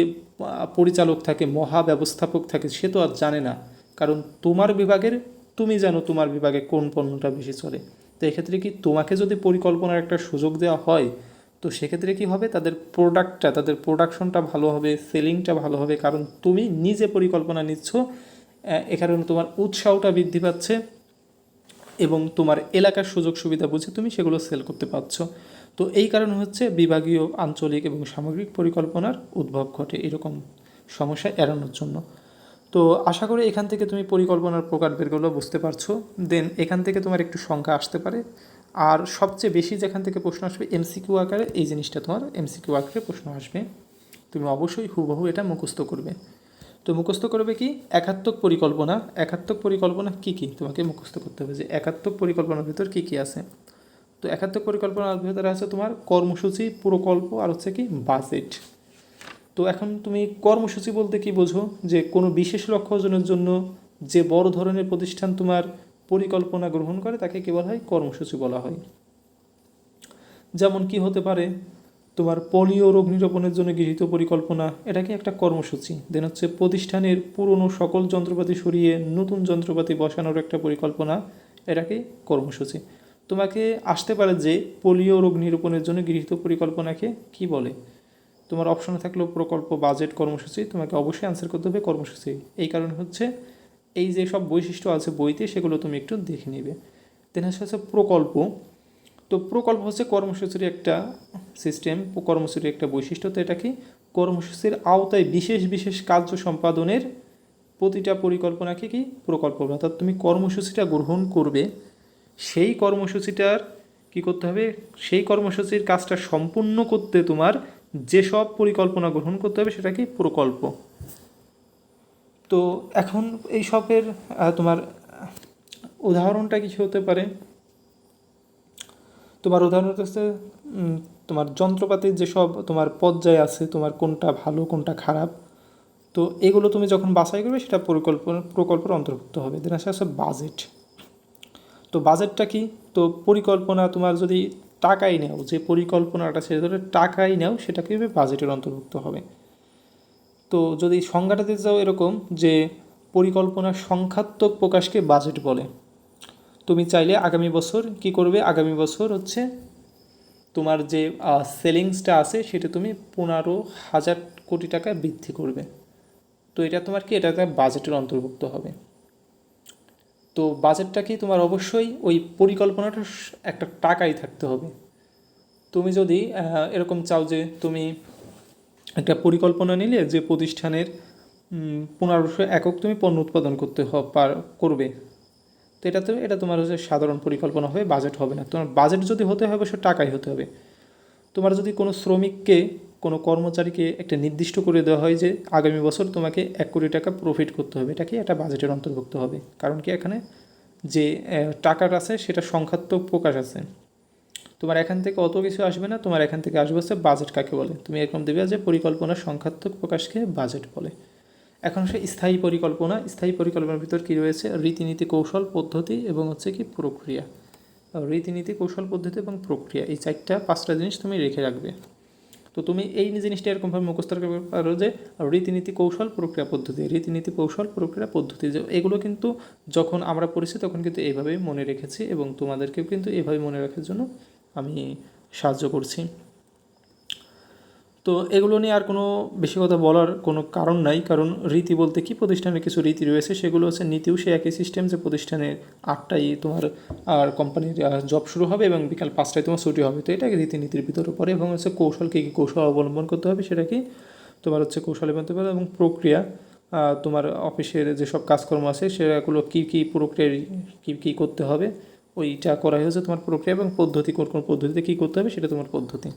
পরিচালক থাকে, মহা ব্যবস্থাপক থাকে, সে তো আর জানে না, কারণ তোমার বিভাগের তুমি জানো তোমার বিভাগে কোন পণ্যটা বেশি চলে। তো এক্ষেত্রে কি তোমাকে যদি পরিকল্পনার একটা সুযোগ দেওয়া হয় তো সেক্ষেত্রে কী হবে, তাদের প্রোডাকশনটা ভালো হবে, সেলিংটা ভালো হবে, কারণ তুমি নিজে পরিকল্পনা নিচ্ছ, এ কারণে তোমার উৎসাহটা বৃদ্ধি পাচ্ছে এবং তোমার এলাকার সুযোগ সুবিধা বুঝে তুমি সেগুলো সেল করতে পারছো। তো এই কারণে হচ্ছে বিভাগীয়, আঞ্চলিক এবং সামগ্রিক পরিকল্পনার উদ্ভব ঘটে এরকম সমস্যা এড়ানোর জন্য। তো আশা করি এখান থেকে তুমি পরিকল্পনার প্রকারভেদগুলো বুঝতে পারছো। দেন এখান থেকে তোমার একটু সংখ্যা আসতে পারে, আর সবচেয়ে বেশি যেখান থেকে প্রশ্ন আসবে এমসিকিউ আকারে, এই জিনিসটা তোমার এমসিকিউ আকারে প্রশ্ন আসবে, তুমি অবশ্যই হুবহু এটা মুখস্থ করবে। তো মুখস্থ করবে কি একাত্মক পরিকল্পনা। একাত্মক পরিকল্পনা কী কী তোমাকে মুখস্থ করতে হবে, যে একাত্মক পরিকল্পনার ভিতর কী কী আছে। তো একাত্মক পরিকল্পনার ভিতরে আছে তোমার কর্মসূচি, প্রকল্প, আর হচ্ছে কি বাজেট। তো এখন তুমি কর্মসূচি বলতে কি বোঝো, যে কোনো বিশেষ লক্ষ্য অর্জনের জন্য যে বড় ধরনের প্রতিষ্ঠান তোমার পরিকল্পনা গ্রহণ করে তাকে কী বলা হয়, কর্মসূচি বলা হয়। যেমন কি হতে পারে, তোমার পোলিও রোগ নিরূপণের জন্য গৃহীত পরিকল্পনা, এটা কি একটা কর্মসূচি। দেন হচ্ছে প্রতিষ্ঠানের পুরনো সকল যন্ত্রপাতি সরিয়ে নতুন যন্ত্রপাতি বসানোর একটা পরিকল্পনা, এটাকে কর্মসূচি। তোমাকে আসতে পারে যে পোলিও রোগ নিরূপণের জন্য গৃহীত পরিকল্পনাকে কি বলে, তোমার অপশনে থাকলেও প্রকল্প, বাজেট, কর্মসূচি, তোমাকে অবশ্যই অ্যান্সার করতে হবে কর্মসূচি। এই কারণে হচ্ছে এই যে সব বৈশিষ্ট্য আছে বইতে সেগুলো তুমি একটু দেখে নেবে। দেন হচ্ছে প্রকল্প। তো প্রকল্প হচ্ছে কর্মসূচির একটা সিস্টেম, কর্মসূচির একটা বৈশিষ্ট্য। তো এটা কি, কর্মসূচির আওতায় বিশেষ বিশেষ কার্য সম্পাদনের প্রতিটা পরিকল্পনাকে কি প্রকল্প। অর্থাৎ তুমি কর্মসূচিটা গ্রহণ করবে, সেই কর্মসূচিটার কি করতে হবে, সেই কর্মসূচির কাজটা সম্পূর্ণ করতে তোমার যেসব পরিকল্পনা গ্রহণ করতে হবে সেটা কি প্রকল্প। তো এখন এই সবের তোমার উদাহরণটা কিছু হতে পারে। তোমার উদাহরণ হচ্ছে তোমার যন্ত্রপাতির যেসব তোমার পর্যায়ে আছে, তোমার কোনটা ভালো কোনটা খারাপ, তো এগুলো তুমি যখন বাছাই করবে সেটা প্রকল্পের অন্তর্ভুক্ত হবে। দেন আসে বাজেট। তো বাজেটটা কি, তো পরিকল্পনা তোমার যদি টাকাই নেও, যে পরিকল্পনাটা সেটা ধরে টাকাই নেও, সেটা কী হবে, বাজেটের অন্তর্ভুক্ত হবে। তো যদি সংজ্ঞাটা দিতে যাও এরকম, যে পরিকল্পনার সংখ্যাত্মক প্রকাশকে বাজেট বলে। তুমি চাইলে আগামী বছর কি করবে, আগামী বছর হচ্ছে তোমার যে সেলিংসটা আছে সেটা তুমি 15,000 কোটি টাকা বৃদ্ধি করবে। তো এটা তোমার কি, এটা একটা বাজেটের অন্তর্ভুক্ত হবে। তো বাজেটটা কি তোমার অবশ্যই ওই পরিকল্পনাটা একটা টাকাই থাকতে হবে। তুমি যদি এরকম চাও যে তুমি একটা পরিকল্পনা নিলে যে প্রতিষ্ঠানের 1500 একক তুমি পণ্য উৎপাদন করবে, তো এটা তোমার হচ্ছে সাধারণ পরিকল্পনা হবে, বাজেট হবে না। তোমার বাজেট যদি হতে হবে সে টাকাই হতে হবে। তোমার যদি কোনো শ্রমিককে, কোনো কর্মচারীকে একটা নির্দিষ্ট করে দেওয়া হয় যে আগামী বছর তোমাকে 1 কোটি টাকা প্রফিট করতে হবে, এটা কি একটা বাজেটের অন্তর্ভুক্ত হবে। কারণ কি এখানে যে টাকাটা আছে সেটা সংখ্যাত্মক প্রকাশ আছে। তোমার এখান থেকে অত কিছু আসবে না, তোমার এখান থেকে আসবে হচ্ছে বাজেট কাকে বলে। তুমি এরকম দেবে যে পরিকল্পনার সংখ্যাত্মক প্রকাশকে বাজেট বলে। এখন সে স্থায়ী পরিকল্পনা, স্থায়ী পরিকল্পনার ভিতর কী রয়েছে, রীতিনীতি, কৌশল, পদ্ধতি এবং হচ্ছে কি প্রক্রিয়া। রীতিনীতি, কৌশল, পদ্ধতি এবং প্রক্রিয়া, এই 4-5টা জিনিস তুমি রেখে রাখবে। তো তুমি এই জিনিসটা এরকমভাবে মুখস্থ রাখতে পারো যে রীতিনীতি, কৌশল, প্রক্রিয়া, পদ্ধতি, রীতিনীতি, কৌশল, প্রক্রিয়া, পদ্ধতি, যে এগুলো কিন্তু যখন আমরা পড়েছি তখন কিন্তু এইভাবেই মনে রেখেছি এবং তোমাদেরকেও কিন্তু এইভাবে মনে রাখার জন্য আমি সাহায্য করছি। তো এগুলো নিয়ে আর কোনো বেশি কথা বলার কোনো কারণ নাই, কারণ রীতি বলতে কি, প্রতিষ্ঠানের কিছু রীতি রয়েছে, সেগুলো হচ্ছে নীতিও সে একই সিস্টেম, যে প্রতিষ্ঠানের 8টায় তোমার আর কোম্পানির জব শুরু হবে এবং বিকাল 5টায় তোমার ছুটি হবে। তো এটাকে রীতিনীতির ভিতরে পড়ে। এবং হচ্ছে কৌশল, কী কী কৌশল অবলম্বন করতে হবে সেটা কি তোমার হচ্ছে কৌশলে বলতে পারে। এবং প্রক্রিয়া, তোমার অফিসের যেসব কাজকর্ম আছে সেগুলো কী কী প্রক্রিয়ায় কী কী করতে হবে ওইটা করা হয়েছে তোমার প্রক্রিয়া। এবং পদ্ধতি, কোন কোন পদ্ধতিতে কী করতে হবে সেটা তোমার পদ্ধতি।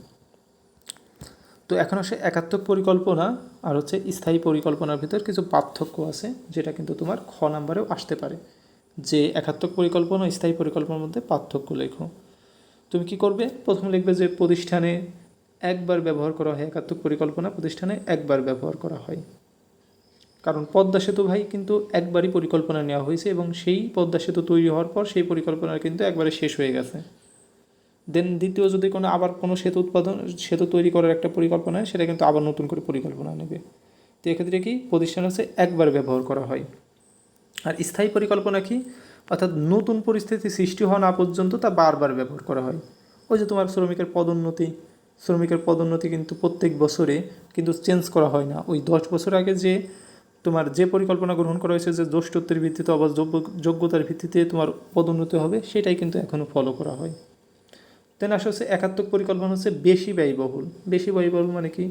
তো এখন আসে একাত্মক পরিকল্পনা আর হচ্ছে স্থায়ী পরিকল্পনার ভিতর কিছু পার্থক্য আছে, যেটা কিন্তু তোমার খ নাম্বারেও আসতে পারে, যে একাত্মক পরিকল্পনা ও স্থায়ী পরিকল্পনার মধ্যে পার্থক্য লেখো। তুমি কি করবে, প্রথম লিখবে যে প্রতিষ্ঠানে একবার ব্যবহার করা হয়, একাত্মক পরিকল্পনা প্রতিষ্ঠানে একবার ব্যবহার করা হয়। কারণ পদ্মা সেতু ভাই কিন্তু একবারই পরিকল্পনা নেওয়া হয়েছে এবং সেই পদ্মা সেতু তৈরি হওয়ার পর সেই পরিকল্পনা কিন্তু একবারে শেষ হয়ে গেছে। দেন দ্বিতীয় যদি আবার কোনো সেতু তৈরি করার একটা পরিকল্পনা হয়, সেটা কিন্তু আবার নতুন করে পরিকল্পনা নেবে। তো এক্ষেত্রে কি, প্রতিষ্ঠান হচ্ছে একবার ব্যবহার করা হয়। আর স্থায়ী পরিকল্পনা কি, অর্থাৎ নতুন পরিস্থিতি সৃষ্টি হওয়া না পর্যন্ত তা বারবার ব্যবহার করা হয়। ওই যে তোমার শ্রমিকের পদোন্নতি কিন্তু প্রত্যেক বছরে কিন্তু চেঞ্জ করা হয় না। ওই 10 বছর আগে যে তোমার যে পরিকল্পনা গ্রহণ করা হয়েছে যে জ্যেষ্ঠত্বের ভিত্তিতে অথবা যোগ্যতার ভিত্তিতে তোমার পদোন্নতি হবে, সেটাই কিন্তু এখনও ফলো করা হয়। দেন আসা হচ্ছে একাত্মক পরিকল্পনা হচ্ছে বেশি ব্যয়বহুল। বেশি ব্যয়বহুল মানে কি,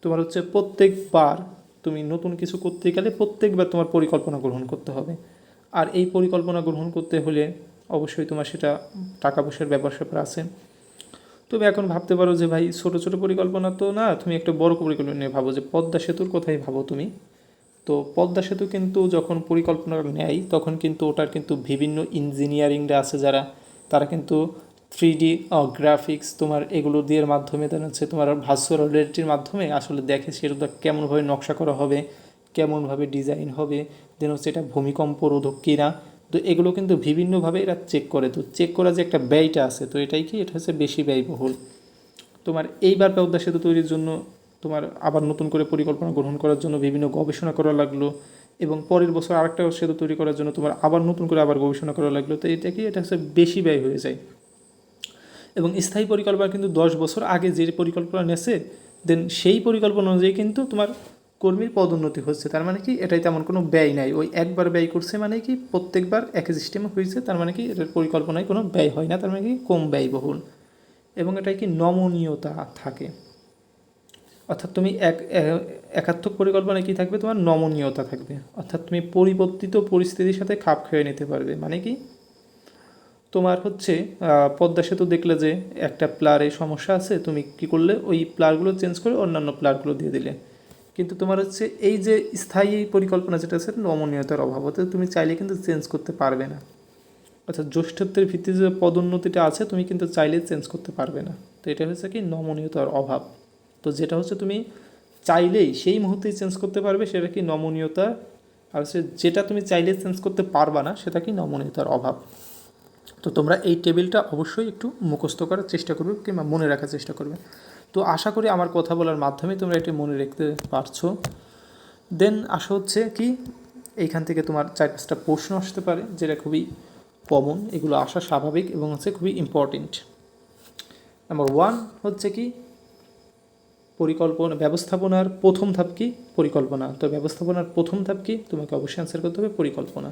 তোমার হচ্ছে প্রত্যেকবার তুমি নতুন কিছু করতে গেলে প্রত্যেকবার তোমার পরিকল্পনা গ্রহণ করতে হবে। আর এই পরিকল্পনা গ্রহণ করতে হলে অবশ্যই তোমার সেটা টাকা পয়সার ব্যাপার স্যাপার আছে। তুমি এখন ভাবতে পারো যে ভাই ছোটো ছোটো পরিকল্পনা তো না, তুমি একটা বড় পরিকল্পনা নিয়ে ভাবো, যে পদ্মা সেতুর কথাই ভাবো তুমি। তো পদ্মা সেতু কিন্তু যখন পরিকল্পনা নেয় তখন কিন্তু ওটার কিন্তু বিভিন্ন ইঞ্জিনিয়ারিংরা আছে যারা, তারা কিন্তু 3D গ্রাফিক্স তোমার এগুলো দিয়ে মাধ্যমে দেন হচ্ছে তোমার ভার্চুয়াল রিয়েলিটির মাধ্যমে আসলে দেখে সেটা কেমনভাবে নকশা করা হবে, কেমনভাবে ডিজাইন হবে, দেন হচ্ছে এটা ভূমিকম্প রোধক কিনা। তো এগুলো কিন্তু বিভিন্নভাবে এরা চেক করে। তো চেক করা যে একটা ব্যয়টা আছে, তো এটাই কি, এটা হচ্ছে বেশি ব্যয়বহুল। তোমার এইবার পদ্মা সেতু তৈরির জন্য তোমার আবার নতুন করে পরিকল্পনা গ্রহণ করার জন্য বিভিন্ন গবেষণা করা লাগলো, এবং পরের বছর আরেকটা সেতু তৈরি করার জন্য তোমার আবার নতুন করে আবার গবেষণা করা লাগলো। তো এটা কি, এটা হচ্ছে বেশি ব্যয় হয়ে যায়। এবং স্থায়ী পরিকল্পনা কিন্তু 10 বছর আগে যে পরিকল্পনা নেছে, দেন সেই পরিকল্পনা অনুযায়ী কিন্তু তোমার কর্মীর পদোন্নতি হচ্ছে। তার মানে কি, এটাই তেমন কোনো ব্যয় নাই। ওই একবার ব্যয় করছে মানে কি প্রত্যেকবার একই সিস্টেমে হয়েছে, তার মানে কি এটার পরিকল্পনায় কোনো ব্যয় হয় না, তার মানে কি কম ব্যয়বহুল। এবং এটাই কি নমনীয়তা থাকে। অর্থাৎ তুমি একাত্মক পরিকল্পনায় কী থাকবে, তোমার নমনীয়তা থাকবে। অর্থাৎ তুমি পরিবর্তিত পরিস্থিতির সাথে খাপ খেয়ে নিতে পারবে। মানে কি, তোমার হচ্ছে পদ্মা সেতু দেখলে যে একটা প্লারে সমস্যা আছে, তুমি কী করলে ওই প্লারগুলো চেঞ্জ করে অন্যান্য প্লারগুলো দিয়ে দিলে। কিন্তু তোমার হচ্ছে এই যে স্থায়ী পরিকল্পনা যেটা আছে, নমনীয়তার অভাব, অর্থাৎ তুমি চাইলে কিন্তু চেঞ্জ করতে পারবে না। অর্থাৎ জ্যেষ্ঠত্বের ভিত্তিতে যে পদোন্নতিটা আছে তুমি কিন্তু চাইলে চেঞ্জ করতে পারবে না। তো এটা হচ্ছে কি নমনীয়তার অভাব। তো যেটা হচ্ছে তুমি চাইলেই সেই মুহূর্তেই চেঞ্জ করতে পারবে সেটা কি নমনীয়তা, আর হচ্ছে যেটা তুমি চাইলে চেঞ্জ করতে পারবা না সেটা কি নমনীয়তার অভাব। তো তোমরা এই টেবিলটা অবশ্যই একটু মুখস্থ করার চেষ্টা করবে কিংবা মনে রাখার চেষ্টা করবে। তো আশা করি আমার কথা বলার মাধ্যমে তোমরা এটি মনে রাখতে পারছো। দেন আসা হচ্ছে কি, এইখান থেকে তোমার 4-5টা প্রশ্ন আসতে পারে, যেটা খুবই কমন, এগুলো আসা স্বাভাবিক এবং হচ্ছে খুবই ইম্পর্টেন্ট। নাম্বার 1 হচ্ছে কি পরিকল্পনা, ব্যবস্থাপনার প্রথম ধাপ কি পরিকল্পনা। তো ব্যবস্থাপনার প্রথম ধাপ কি, তোমাকে অবশ্যই অ্যান্সার করতে হবে পরিকল্পনা।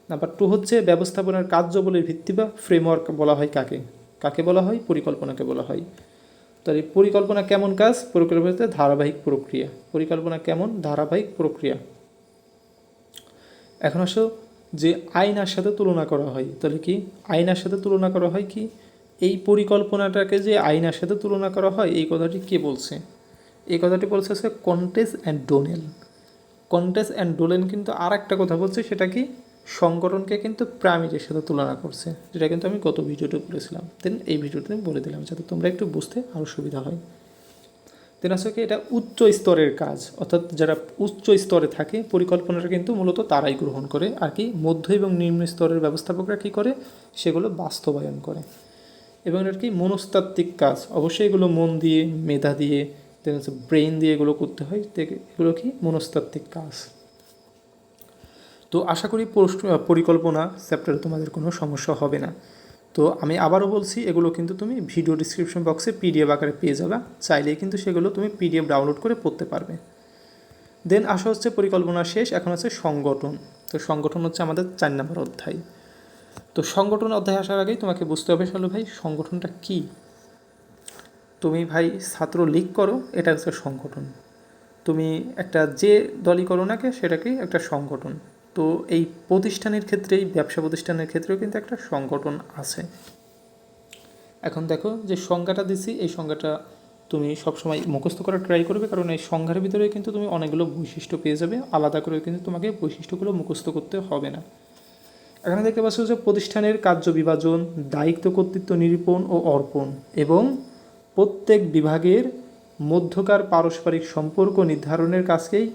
নাম্বার 2 হচ্ছে ব্যবস্থাপনার কার্যাবলীর ভিত্তি বা ফ্রেমওয়ার্ক বলা হয় কাকে, কাকে বলা হয়, পরিকল্পনাকে বলা হয়। তাহলে পরিকল্পনা কেমন কাজ, পরিকল্পনাতে ধারাবাহিক প্রক্রিয়া, পরিকল্পনা কেমন ধারাবাহিক প্রক্রিয়া। এখন আসো যে আয়নার সাথে তুলনা করা হয়, তাহলে কি আয়নার সাথে তুলনা করা হয় কি, এই পরিকল্পনাটাকে যে আয়নার সাথে তুলনা করা হয় এই কথাটি কে বলছে, এই কথাটি বলছে হচ্ছে কন্টেস অ্যান্ড ডোনেল। কন্টেস অ্যান্ড ডোলেন কিন্তু আর একটা কথা বলছে, সেটা কি সংগঠনকে কিন্তু প্রাইমেটের সাথে তুলনা করছে, যেটা কিন্তু আমি গত ভিডিওতে বলেছিলাম, দেন এই ভিডিওতে বলে দিলাম যাতে তোমরা একটু বুঝতে আরও সুবিধা হয়। দেন আসলে কি এটা উচ্চ স্তরের কাজ, অর্থাৎ যারা উচ্চ স্তরে থাকে পরিকল্পনাটা কিন্তু মূলত তারাই গ্রহণ করে, আর কি মধ্য এবং নিম্ন স্তরের ব্যবস্থাপকরা কী করে, সেগুলো বাস্তবায়ন করে। এবং এর কি মনস্তাত্ত্বিক কাজ, অবশ্যই এগুলো মন দিয়ে মেধা দিয়ে দেন হচ্ছে ব্রেন দিয়ে এগুলো করতে হয়, এগুলো কি মনস্তাত্ত্বিক কাজ। তো আশা করি পরিকল্পনা চ্যাপ্টারে তোমাদের কোনো সমস্যা হবে না। তো আমি আবারও বলছি, এগুলো কিন্তু তুমি ভিডিও ডিসক্রিপশন বক্সে পিডিএফ আকারে পেয়ে যাবে, চাইলেই কিন্তু সেগুলো তুমি পিডিএফ ডাউনলোড করে পড়তে পারবে। দেন আসা হচ্ছে পরিকল্পনা শেষ, এখন হচ্ছে সংগঠন। তো সংগঠন হচ্ছে আমাদের 4 নম্বর অধ্যায়। তো সংগঠন অধ্যায় আসার আগেই তোমাকে বুঝতে হবে আসলে ভাই সংগঠনটা কী। তুমি ভাই ছাত্র লীগ করো, এটা হচ্ছে সংগঠন। তুমি একটা যে দলই করো নাকি সেটাকেই একটা সংগঠন। তো এই প্রতিষ্ঠানের ক্ষেত্রেই, ব্যবসা প্রতিষ্ঠানের ক্ষেত্রেও কিন্তু একটা সংগঠন আছে। এখন দেখো যে সংজ্ঞাটা দিছি, এই সংজ্ঞাটা তুমি সবসময় মুখস্থ করার ট্রাই করবে, কারণ এই সংজ্ঞার ভিতরে কিন্তু তুমি অনেকগুলো বৈশিষ্ট্য পেয়ে যাবে, আলাদা করে কিন্তু তোমাকে বৈশিষ্ট্যগুলো মুখস্থ করতে হবে না। এখানে দেখতে পাচ্ছ যে প্রতিষ্ঠানের কার্য বিভাজন, দায়িত্ব কর্তৃত্ব নিরূপণ ও অর্পণ এবং প্রত্যেক বিভাগের মধ্যকার পারস্পরিক সম্পর্ক নির্ধারণের কাজকেই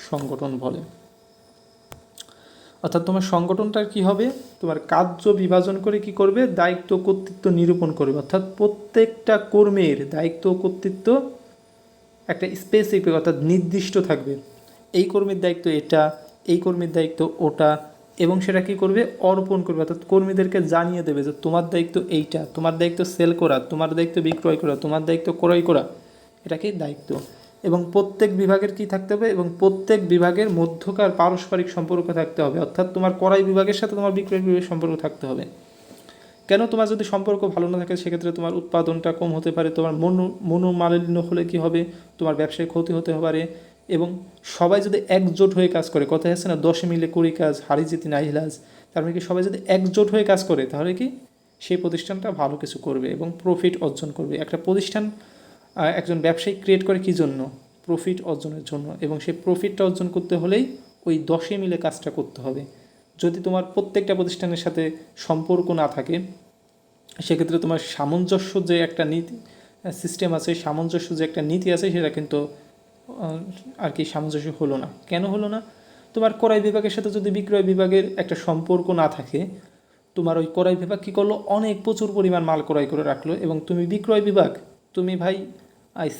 সংগঠন বলে। অর্থাৎ তোমার সংগঠনটার কি হবে, তোমার কার্য বিভাজন করে কি করবে, দায়িত্ব কর্তৃত্ব নিরূপণ করবে। অর্থাৎ প্রত্যেকটা কর্মের দায়িত্ব কর্তৃত্ব একটা স্পেসিফিক অর্থাৎ নির্দিষ্ট থাকবে, এই কর্মীর দায়িত্ব এটা, এই কর্মীর দায়িত্ব ওটা, এবং সেটা কী করবে অর্পণ করবে। অর্থাৎ কর্মীদেরকে জানিয়ে দেবে যে তোমার দায়িত্ব এইটা, তোমার দায়িত্ব সেল করা, তোমার দায়িত্ব বিক্রয় করা, তোমার দায়িত্ব ক্রয় করা, এটাকেই দায়িত্ব। এবং প্রত্যেক বিভাগের কি থাকতে হবে, এবং প্রত্যেক বিভাগের মধ্যকার পারস্পরিক সম্পর্ক থাকতে হবে। অর্থাৎ তোমার ক্রয় বিভাগের সাথে তোমার বিক্রয় বিভাগের সম্পর্ক থাকতে হবে। কেন, তোমার যদি সম্পর্ক ভালো না থাকে সেক্ষেত্রে তোমার উৎপাদনটা কম হতে পারে, তোমার মনোমালিন্য হলে কি হবে, তোমার ব্যবসায় ক্ষতি হতে পারে। এবং সবাই যদি একজোট হয়ে কাজ করে, কথায় আছে না 10 মিলে 20 কাজ, হারি জিতি নাই হিলাজ, তার মানে কি সবাই যদি একজোট হয়ে কাজ করে তাহলে কি সেই প্রতিষ্ঠানটা ভালো কিছু করবে এবং প্রফিট অর্জন করবে। একটা প্রতিষ্ঠান একজন ব্যবসায়ী ক্রিয়েট করে কী জন্য, প্রফিট অর্জনের জন্য, এবং সেই প্রফিটটা অর্জন করতে হলেই ওই 10 মিলে কাজটা করতে হবে। যদি তোমার প্রত্যেকটা প্রতিষ্ঠানের সাথে সম্পর্ক না থাকে সেক্ষেত্রে তোমার সামঞ্জস্য যে একটা নীতি সিস্টেম আছে, সামঞ্জস্য যে একটা নীতি আছে, সেটা কিন্তু আর কি সামঞ্জস্য হলো না। কেন হলো না, তোমার ক্রয় বিভাগের সাথে যদি বিক্রয় বিভাগের একটা সম্পর্ক না থাকে, তোমার ওই ক্রয় বিভাগ কী করলো, অনেক প্রচুর পরিমাণ মাল ক্রয় করে রাখলো, এবং তুমি বিক্রয় বিভাগ তুমি ভাই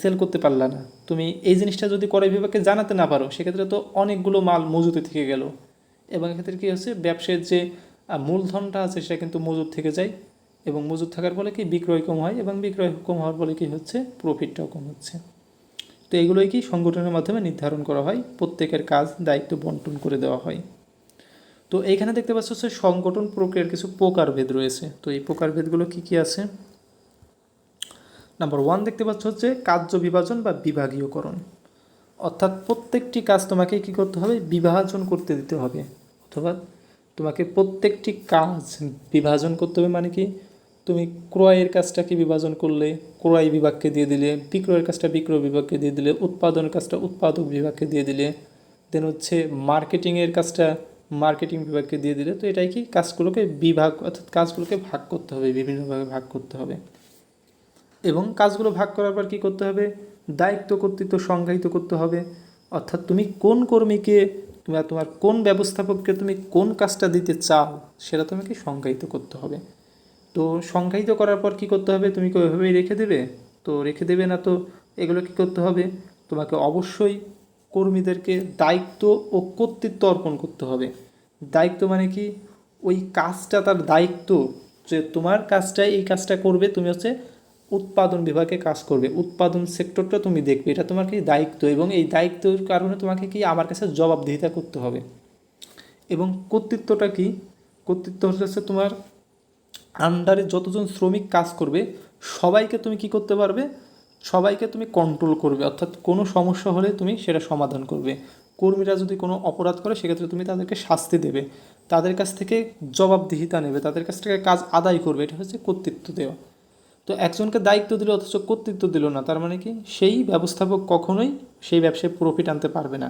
সেল করতে পারলা না। তুমি এই জিনিসটা যদি ক্রয় বিভাগকে জানাতে না পারো সেক্ষেত্রে তো অনেকগুলো মাল মজুতে থেকে গেল, এবং এক্ষেত্রে কী হচ্ছে, ব্যবসায়ের যে মূলধনটা আছে সেটা কিন্তু মজুদ থেকে যায়, এবং মজুদ থাকার ফলে কি বিক্রয় কম হয়, এবং বিক্রয় কম হওয়ার ফলে কী হচ্ছে, প্রফিটটাও কম হচ্ছে। তো এগুলোই কি সংগঠনের মাধ্যমে নির্ধারণ করা হয়, প্রত্যেকের কাজ দায়িত্ব বন্টন করে দেওয়া হয়। তো এইখানে দেখতে পাচ্ছ হচ্ছে সংগঠন প্রক্রিয়ার কিছু প্রকারভেদ রয়েছে। তো এই প্রকারভেদগুলো কী কী আছে, নাম্বার 1 দেখতে পাচ্ছ হচ্ছে কার্য বিভাজন বা বিভাগীয়করণ। অর্থাৎ প্রত্যেকটি কাজ তোমাকে কী করতে হবে, বিভাজন করতে দিতে হবে, অথবা তোমাকে প্রত্যেকটি কাজ বিভাজন করতে হবে। মানে কি, তুমি ক্রয়ের কাজটাকে বিভাজন করলে ক্রয় বিভাগকে দিয়ে দিলে, বিক্রয়ের কাজটা বিক্রয় বিভাগকে দিয়ে দিলে, উৎপাদনের কাজটা উৎপাদক বিভাগকে দিয়ে দিলে, দেন হচ্ছে মার্কেটিংয়ের কাজটা মার্কেটিং বিভাগকে দিয়ে দিলে। তো এটাই কি কাজগুলোকে বিভাগ অর্থাৎ কাজগুলোকে ভাগ করতে হবে, বিভিন্নভাবে ভাগ করতে হবে। এবং কাজগুলো ভাগ করার পর কী করতে হবে, দায়িত্ব কর্তৃত্ব সংজ্ঞায়িত করতে হবে। অর্থাৎ তুমি কোন কর্মীকে কিংবা তোমার কোন ব্যবস্থাপককে তুমি কোন কাজটা দিতে চাও সেটা তোমাকে সংজ্ঞায়িত করতে হবে। তো সংজ্ঞায়িত করার পর কী করতে হবে, তুমি কি ওইভাবেই রেখে দেবে, তো রেখে দেবে না। তো এগুলো কী করতে হবে, তোমাকে অবশ্যই কর্মীদেরকে দায়িত্ব ও কর্তৃত্ব অর্পণ করতে হবে। দায়িত্ব মানে কি, ওই কাজটা তার দায়িত্ব, যে তোমার কাজটাই এই কাজটা করবে, তুমি হচ্ছে উৎপাদন বিভাগে কাজ করবে, উৎপাদন সেক্টরটা তুমি দেখবে, এটা তোমার কি দায়িত্ব, এবং এই দায়িত্বের কারণে তোমাকে কি আমার কাছে জবাবদিহিতা করতে হবে। এবং কর্তৃত্বটা কি? কর্তৃত্ব হচ্ছে তোমার আন্ডারে যতজন শ্রমিক কাজ করবে সবাইকে তুমি কি করতে পারবে, সবাইকে তুমি কন্ট্রোল করবে, অর্থাৎ কোনো সমস্যা হলে তুমি সেটা সমাধান করবে। কর্মীরা যদি কোনো অপরাধ করে সেক্ষেত্রে তুমি তাদেরকে শাস্তি দেবে, তাদের কাছ থেকে জবাবদিহিতা নেবে, তাদের কাছ থেকে কাজ আদায় করবে, এটা হচ্ছে কর্তৃত্ব দেওয়া। তো একজনকে দায়িত্ব দিল অথচ কর্তৃত্ব দিল না, তার মানে কি সেই ব্যবস্থাপক কখনোই সেই ব্যবসায় প্রফিট আনতে পারবে না।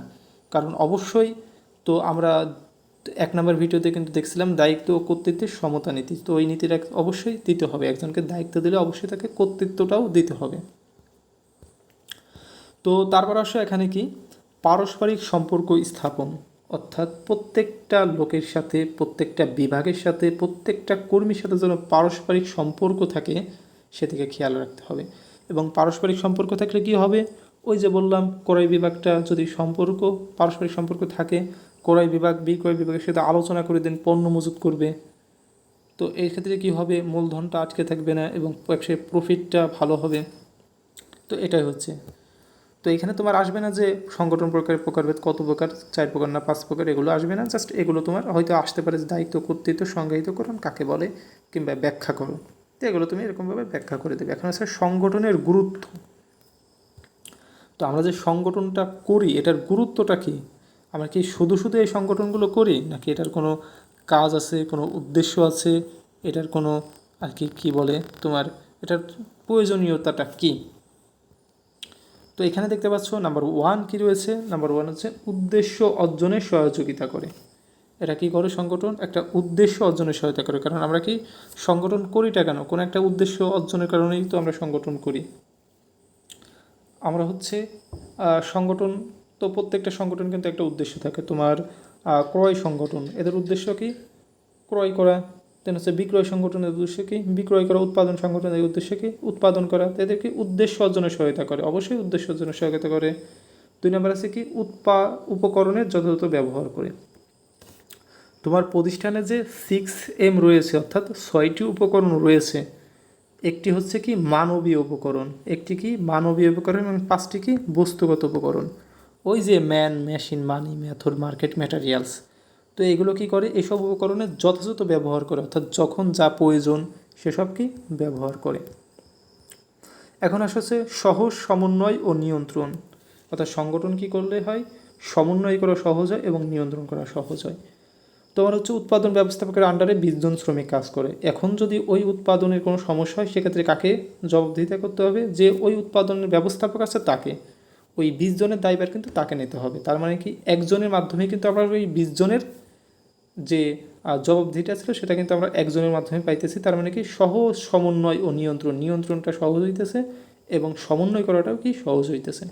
কারণ অবশ্যই, তো আমরা 1 নম্বর ভিডিওতে কিন্তু দেখছিলাম দায়িত্ব ও কর্তৃত্বের সমতা নীতি, তো ওই নীতিটা অবশ্যই দিতে হবে, একজনকে দায়িত্ব দিলে অবশ্যই তাকে কর্তৃত্বটাও দিতে হবে। তো তারপর আসো এখানে কি পারস্পরিক সম্পর্ক স্থাপন, অর্থাৎ প্রত্যেকটা লোকের সাথে, প্রত্যেকটা বিভাগের সাথে, প্রত্যেকটা কর্মীর সাথে যেন পারস্পরিক সম্পর্ক থাকে সেদিকে খেয়াল রাখতে হবে। এবং পারস্পরিক সম্পর্ক থাকলে কি হবে, ওই যে বললাম ক্রয় বিভাগটা যদি পারস্পরিক সম্পর্ক থাকে, ক্রয় বিভাগ বিক্রয় বিভাগের সাথে আলোচনা করে দেন, পণ্য মজুত করবে, তো এই ক্ষেত্রে কী হবে, মূলধনটা আটকে থাকবে না এবং ব্যবসায় প্রফিটটা ভালো হবে। তো এটাই হচ্ছে। তো এখানে তোমার আসবে না যে সংগঠন প্রকারভেদ কত প্রকার, 4 প্রকার না 5 প্রকার, এগুলো আসবে না। জাস্ট এগুলো তোমার হয়তো আসতে পারে যে দায়িত্ব কর্তৃত্ব সংজ্ঞায়িতকরণ কাকে বলে কিংবা ব্যাখ্যা করো, তো এগুলো তুমি এরকমভাবে ব্যাখ্যা করে দেবে। এখন হচ্ছে সংগঠনের গুরুত্ব। তো আমরা যে সংগঠনটা করি এটার গুরুত্বটা কী, আমরা কি শুধু শুধু এই সংগঠনগুলো করি নাকি এটার কোনো কাজ আছে, কোনো উদ্দেশ্য আছে, এটার কোনো আর কি কী বলে তোমার এটার প্রয়োজনীয়তাটা কী। তো এখানে দেখতে পাচ্ছ নাম্বার 1 কী রয়েছে, নাম্বার 1 হচ্ছে উদ্দেশ্য অর্জনে সহযোগিতা করে। এটা কী করে সংগঠন, একটা উদ্দেশ্য অর্জনে সহায়তা করে। কারণ আমরা কি সংগঠন করিটা কেন, কোনো একটা উদ্দেশ্য অর্জনের কারণেই তো আমরা সংগঠন করি। আমরা হচ্ছে সংগঠন, তো প্রত্যেকটা সংগঠন কিন্তু একটা উদ্দেশ্য থাকে। তোমার ক্রয় সংগঠন, এদের উদ্দেশ্য কি ক্রয় করা। দেন হচ্ছে বিক্রয় সংগঠনের উদ্দেশ্য কি বিক্রয় করা। উৎপাদন সংগঠনের উদ্দেশ্য কি উৎপাদন করা। এদেরকে উদ্দেশ্য অর্জনের সহায়তা করে, অবশ্যই উদ্দেশ্য অর্জনের সহায়তা করে। 2 নম্বর আছে কি উপকরণের যথাযথ ব্যবহার করে। তোমার প্রতিষ্ঠানে যে 6M রয়েছে, অর্থাৎ 6টি উপকরণ রয়েছে, একটি হচ্ছে কি মানবীয় উপকরণ, একটি কি মানবীয় উপকরণ এবং 5টি কি বস্তুগত উপকরণ। ওই যে ম্যান, মেশিন, মানি, মেথড, মার্কেট, ম্যাটেরিয়ালস, তো এগুলো কি করে এসব উপকরণের যথাযথ ব্যবহার করে, অর্থাৎ যখন যা প্রয়োজন সেসব কি ব্যবহার করে। এখন আসছে সহজ সমন্বয় ও নিয়ন্ত্রণ, অর্থাৎ সংগঠন কি করলে হয়, সমন্বয় করা সহজ হয় এবং নিয়ন্ত্রণ করা সহজ হয়। তোমার হচ্ছে উৎপাদন ব্যবস্থাপকের আন্ডারে 20 জন শ্রমিক কাজ করে। এখন যদি ওই উৎপাদনের কোনো সমস্যা হয় সেক্ষেত্রে কাকে জবাবদিহিতা করতে হবে, যে ওই উৎপাদনের ব্যবস্থাপক আছে তাকে, ওই 20 জনের দায়ভার কিন্তু তাকে নিতে হবে। তার মানে কি একজনের মাধ্যমে কিন্তু আমরা ওই 20 জনের যে জবাবদিহিতা ছিল সেটা কিন্তু আমরা একজনের মাধ্যমে পাইতেছি। তার মানে কি সহজ সমন্বয় ও নিয়ন্ত্রণটা সহজ হইতেছে এবং সমন্বয় করাটাও কি সহজ হইতেছে।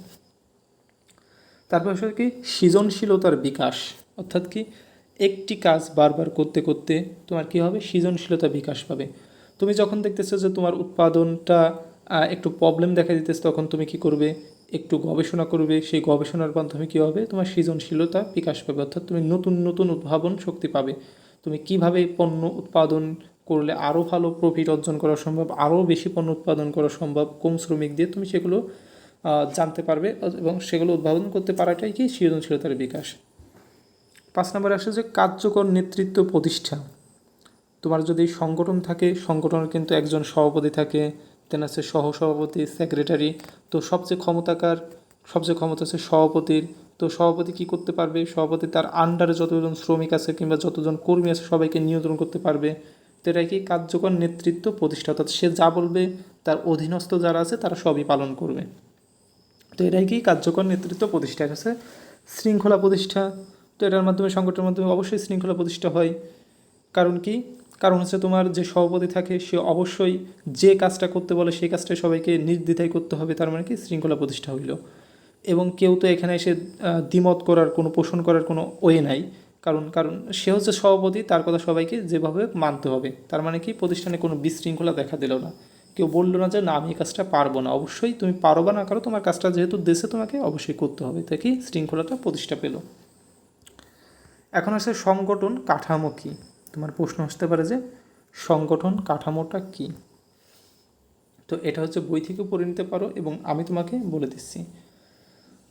তারপর আসলে কি সৃজনশীলতার বিকাশ, অর্থাৎ কি একটি কাজ বারবার করতে করতে তোমার কী হবে, সৃজনশীলতা বিকাশ পাবে। তুমি যখন দেখতেছো যে তোমার উৎপাদনটা একটু প্রবলেম দেখা দিতেছে, তখন তুমি কি করবে, একটু গবেষণা করবে। সেই গবেষণার মাধ্যমে কী হবে, তোমার সৃজনশীলতা বিকাশ পাবে, অর্থাৎ তুমি নতুন নতুন উদ্ভাবন শক্তি পাবে। তুমি কিভাবে পণ্য উৎপাদন করলে আরও ভালো প্রফিট অর্জন করা সম্ভব, আরও বেশি পণ্য উৎপাদন করা সম্ভব কম শ্রমিক দিয়ে, তুমি সেগুলো জানতে পারবে এবং সেগুলো উদ্ভাবন করতে পারাটাই কি সৃজনশীলতার বিকাশ। 5 নম্বরে আসে যে কার্যকর নেতৃত্ব প্রতিষ্ঠা। তোমার যদি সংগঠন থাকে, সংগঠনের কিন্তু একজন সভাপতি থাকে, দেন আছে সহসভাপতি, সেক্রেটারি। তো সবচেয়ে ক্ষমতা আছে সভাপতির। তো সভাপতি কি করতে পারবে, সভাপতি তার আন্ডারে যতজন শ্রমিক আছে কিংবা যতজন কর্মী আছে সবাইকে নিয়ন্ত্রণ করতে পারবে। তো এটাই কি কার্যকর নেতৃত্ব প্রতিষ্ঠা, অর্থাৎ সে যা বলবে তার অধীনস্থ যারা আছে তারা সবই পালন করবে। তো এটাই কি কার্যকর নেতৃত্ব প্রতিষ্ঠা। আছে শৃঙ্খলা প্রতিষ্ঠা, তো এটার মাধ্যমে সংগঠনের মাধ্যমে অবশ্যই শৃঙ্খলা প্রতিষ্ঠা হয়। কারণ কি, কারণ হচ্ছে তোমার যে সভাপতি থাকে সে অবশ্যই যে কাজটা করতে বলে সেই কাজটা সবাইকে নির্দ্বিধায় করতে হবে, তার মানে কি শৃঙ্খলা প্রতিষ্ঠা হইল। এবং কেউ তো এখানে এসে দ্বিমত করার কোনো পোষণ করার কোনো ওয়ে নাই, কারণ কারণ সে হচ্ছে সভাপতি, তার কথা সবাইকে যেভাবে মানতে হবে। তার মানে কি প্রতিষ্ঠানে কোনো বিশৃঙ্খলা দেখা দিল না, কেউ বললো না যে না আমি এই কাজটা পারবো না। অবশ্যই তুমি পারো বা না করো, তোমার কাজটা যেহেতু দেশে তোমাকে অবশ্যই করতে হবে, তাই কি শৃঙ্খলাটা প্রতিষ্ঠা পেল। এখন আসছে সংগঠন কাঠামো কী। তোমার প্রশ্ন আসতে পারে যে সংগঠন কাঠামোটা কী। তো এটা হচ্ছে বই থেকে পড়ে নিতে পারো এবং আমি তোমাকে বলে দিচ্ছি।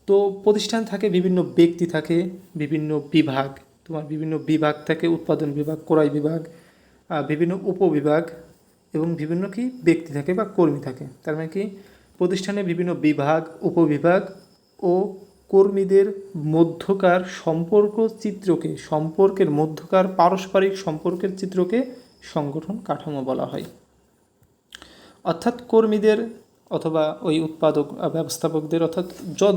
তো প্রতিষ্ঠান থাকে, বিভিন্ন ব্যক্তি থাকে, বিভিন্ন বিভাগ, তোমার বিভিন্ন বিভাগ থাকে, উৎপাদন বিভাগ, ক্রয় বিভাগ, বিভিন্ন উপবিভাগ এবং বিভিন্ন কি ব্যক্তি থাকে বা কর্মী থাকে। তার মানে কি প্রতিষ্ঠানে বিভিন্ন বিভাগ, উপবিভাগ ও কর্মীদের মধ্যকার সম্পর্কের মধ্যকার পারস্পরিক সম্পর্কের চিত্রকে সংগঠন কাঠামো বলা হয়। অর্থাৎ কর্মীদের অথবা ওই উৎপাদক ব্যবস্থাপকদের অর্থাৎ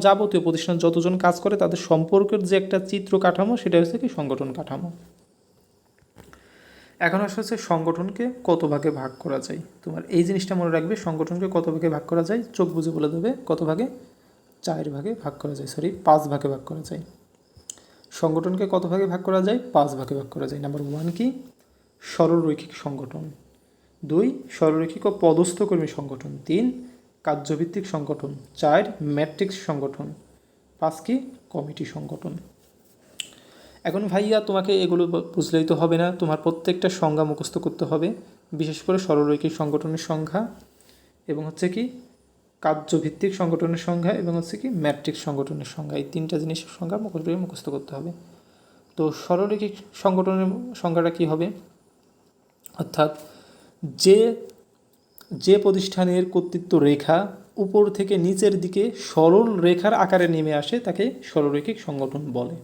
যাবতীয় প্রতিষ্ঠান যতজন কাজ করে তাদের সম্পর্কের যে একটা চিত্র কাঠামো, সেটা হচ্ছে কি সংগঠন কাঠামো। এখন হচ্ছে সংগঠনকে কত ভাগে ভাগ করা যায়। তোমার এই জিনিসটা মনে রাখবে, সংগঠনকে কত ভাগে ভাগ করা যায়, চোখ বুঝে বলে দেবে কত ভাগে, 4 ভাগে ভাগ করা যায়, 5 ভাগে ভাগ করা যায়। সংগঠনকে কত ভাগে ভাগ করা যায়, 5 ভাগে ভাগ করা যায়। নাম্বার 1 কি, সরলরৈখিক সংগঠন। 2 সরলরৈখিক ও পদস্থ কর্মী সংগঠন। 3 কার্যভিত্তিক সংগঠন। 4 ম্যাট্রিক্স সংগঠন। 5 কি কমিটি সংগঠন। এখন ভাইয়া তোমাকে এগুলো বুঝলেই তো হবে না, তোমার প্রত্যেকটা সংজ্ঞা মুখস্থ করতে হবে, বিশেষ করে সরলরৈখিক সংগঠনের সংখ্যা এবং হচ্ছে কি কার্যভিত্তিক সংগঠনের সংখ্যা এবং হচ্ছে কি ম্যাট্রিক্স সংগঠনের সংখ্যা। এই 3টা জিনিসের সংখ্যা মুখস্থ করতে হবে। তো সরলরৈখিক সংগঠনের সংখ্যাটা কী হবে, অর্থাৎ যে প্রতিষ্ঠানের কর্তৃত্ব রেখা উপর থেকে নিচের দিকে সরল রেখার আকারে নেমে আসে তাকে সরলরৈখিক সংগঠন বলে।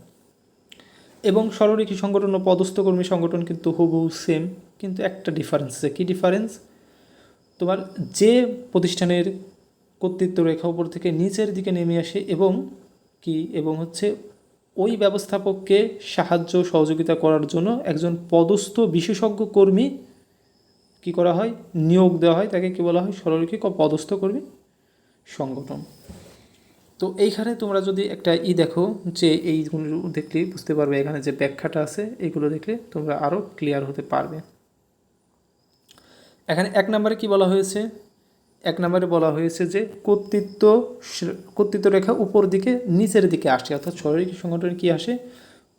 এবং সরলরৈখিক সংগঠন ও পদস্থ কর্মী সংগঠন কিন্তু হুবহু সেম, কিন্তু একটা ডিফারেন্স আছে। কী ডিফারেন্স, তোমার যে প্রতিষ্ঠানের কর্তৃত্ব রেখা উপর থেকে নিচের দিকে নেমে আসে এবং হচ্ছে ওই ব্যবস্থাপককে সাহায্য সহযোগিতা করার জন্য একজন পদস্থ বিশেষজ্ঞ কর্মী কি করা হয়, নিয়োগ দেওয়া হয়, তাকে কি বলা হয়, সরলরৈখিক ও পদস্থ কর্মী সংগঠন। তো এইখানে তোমরা যদি একটা দেখো, যে এইগুলো দেখলে বুঝতে পারবে, এখানে যে ব্যাখ্যাটা আছে এগুলো দেখলে তোমরা আরও ক্লিয়ার হতে পারবে। এখানে 1 নম্বরে কি বলা হয়েছে, 1 নম্বরে বলা হয়েছে যে কর্তৃত্ব রেখা উপর দিকে নিচের দিকে আসে, অর্থাৎ সরলরৈখিক সংগঠনে কি আসে,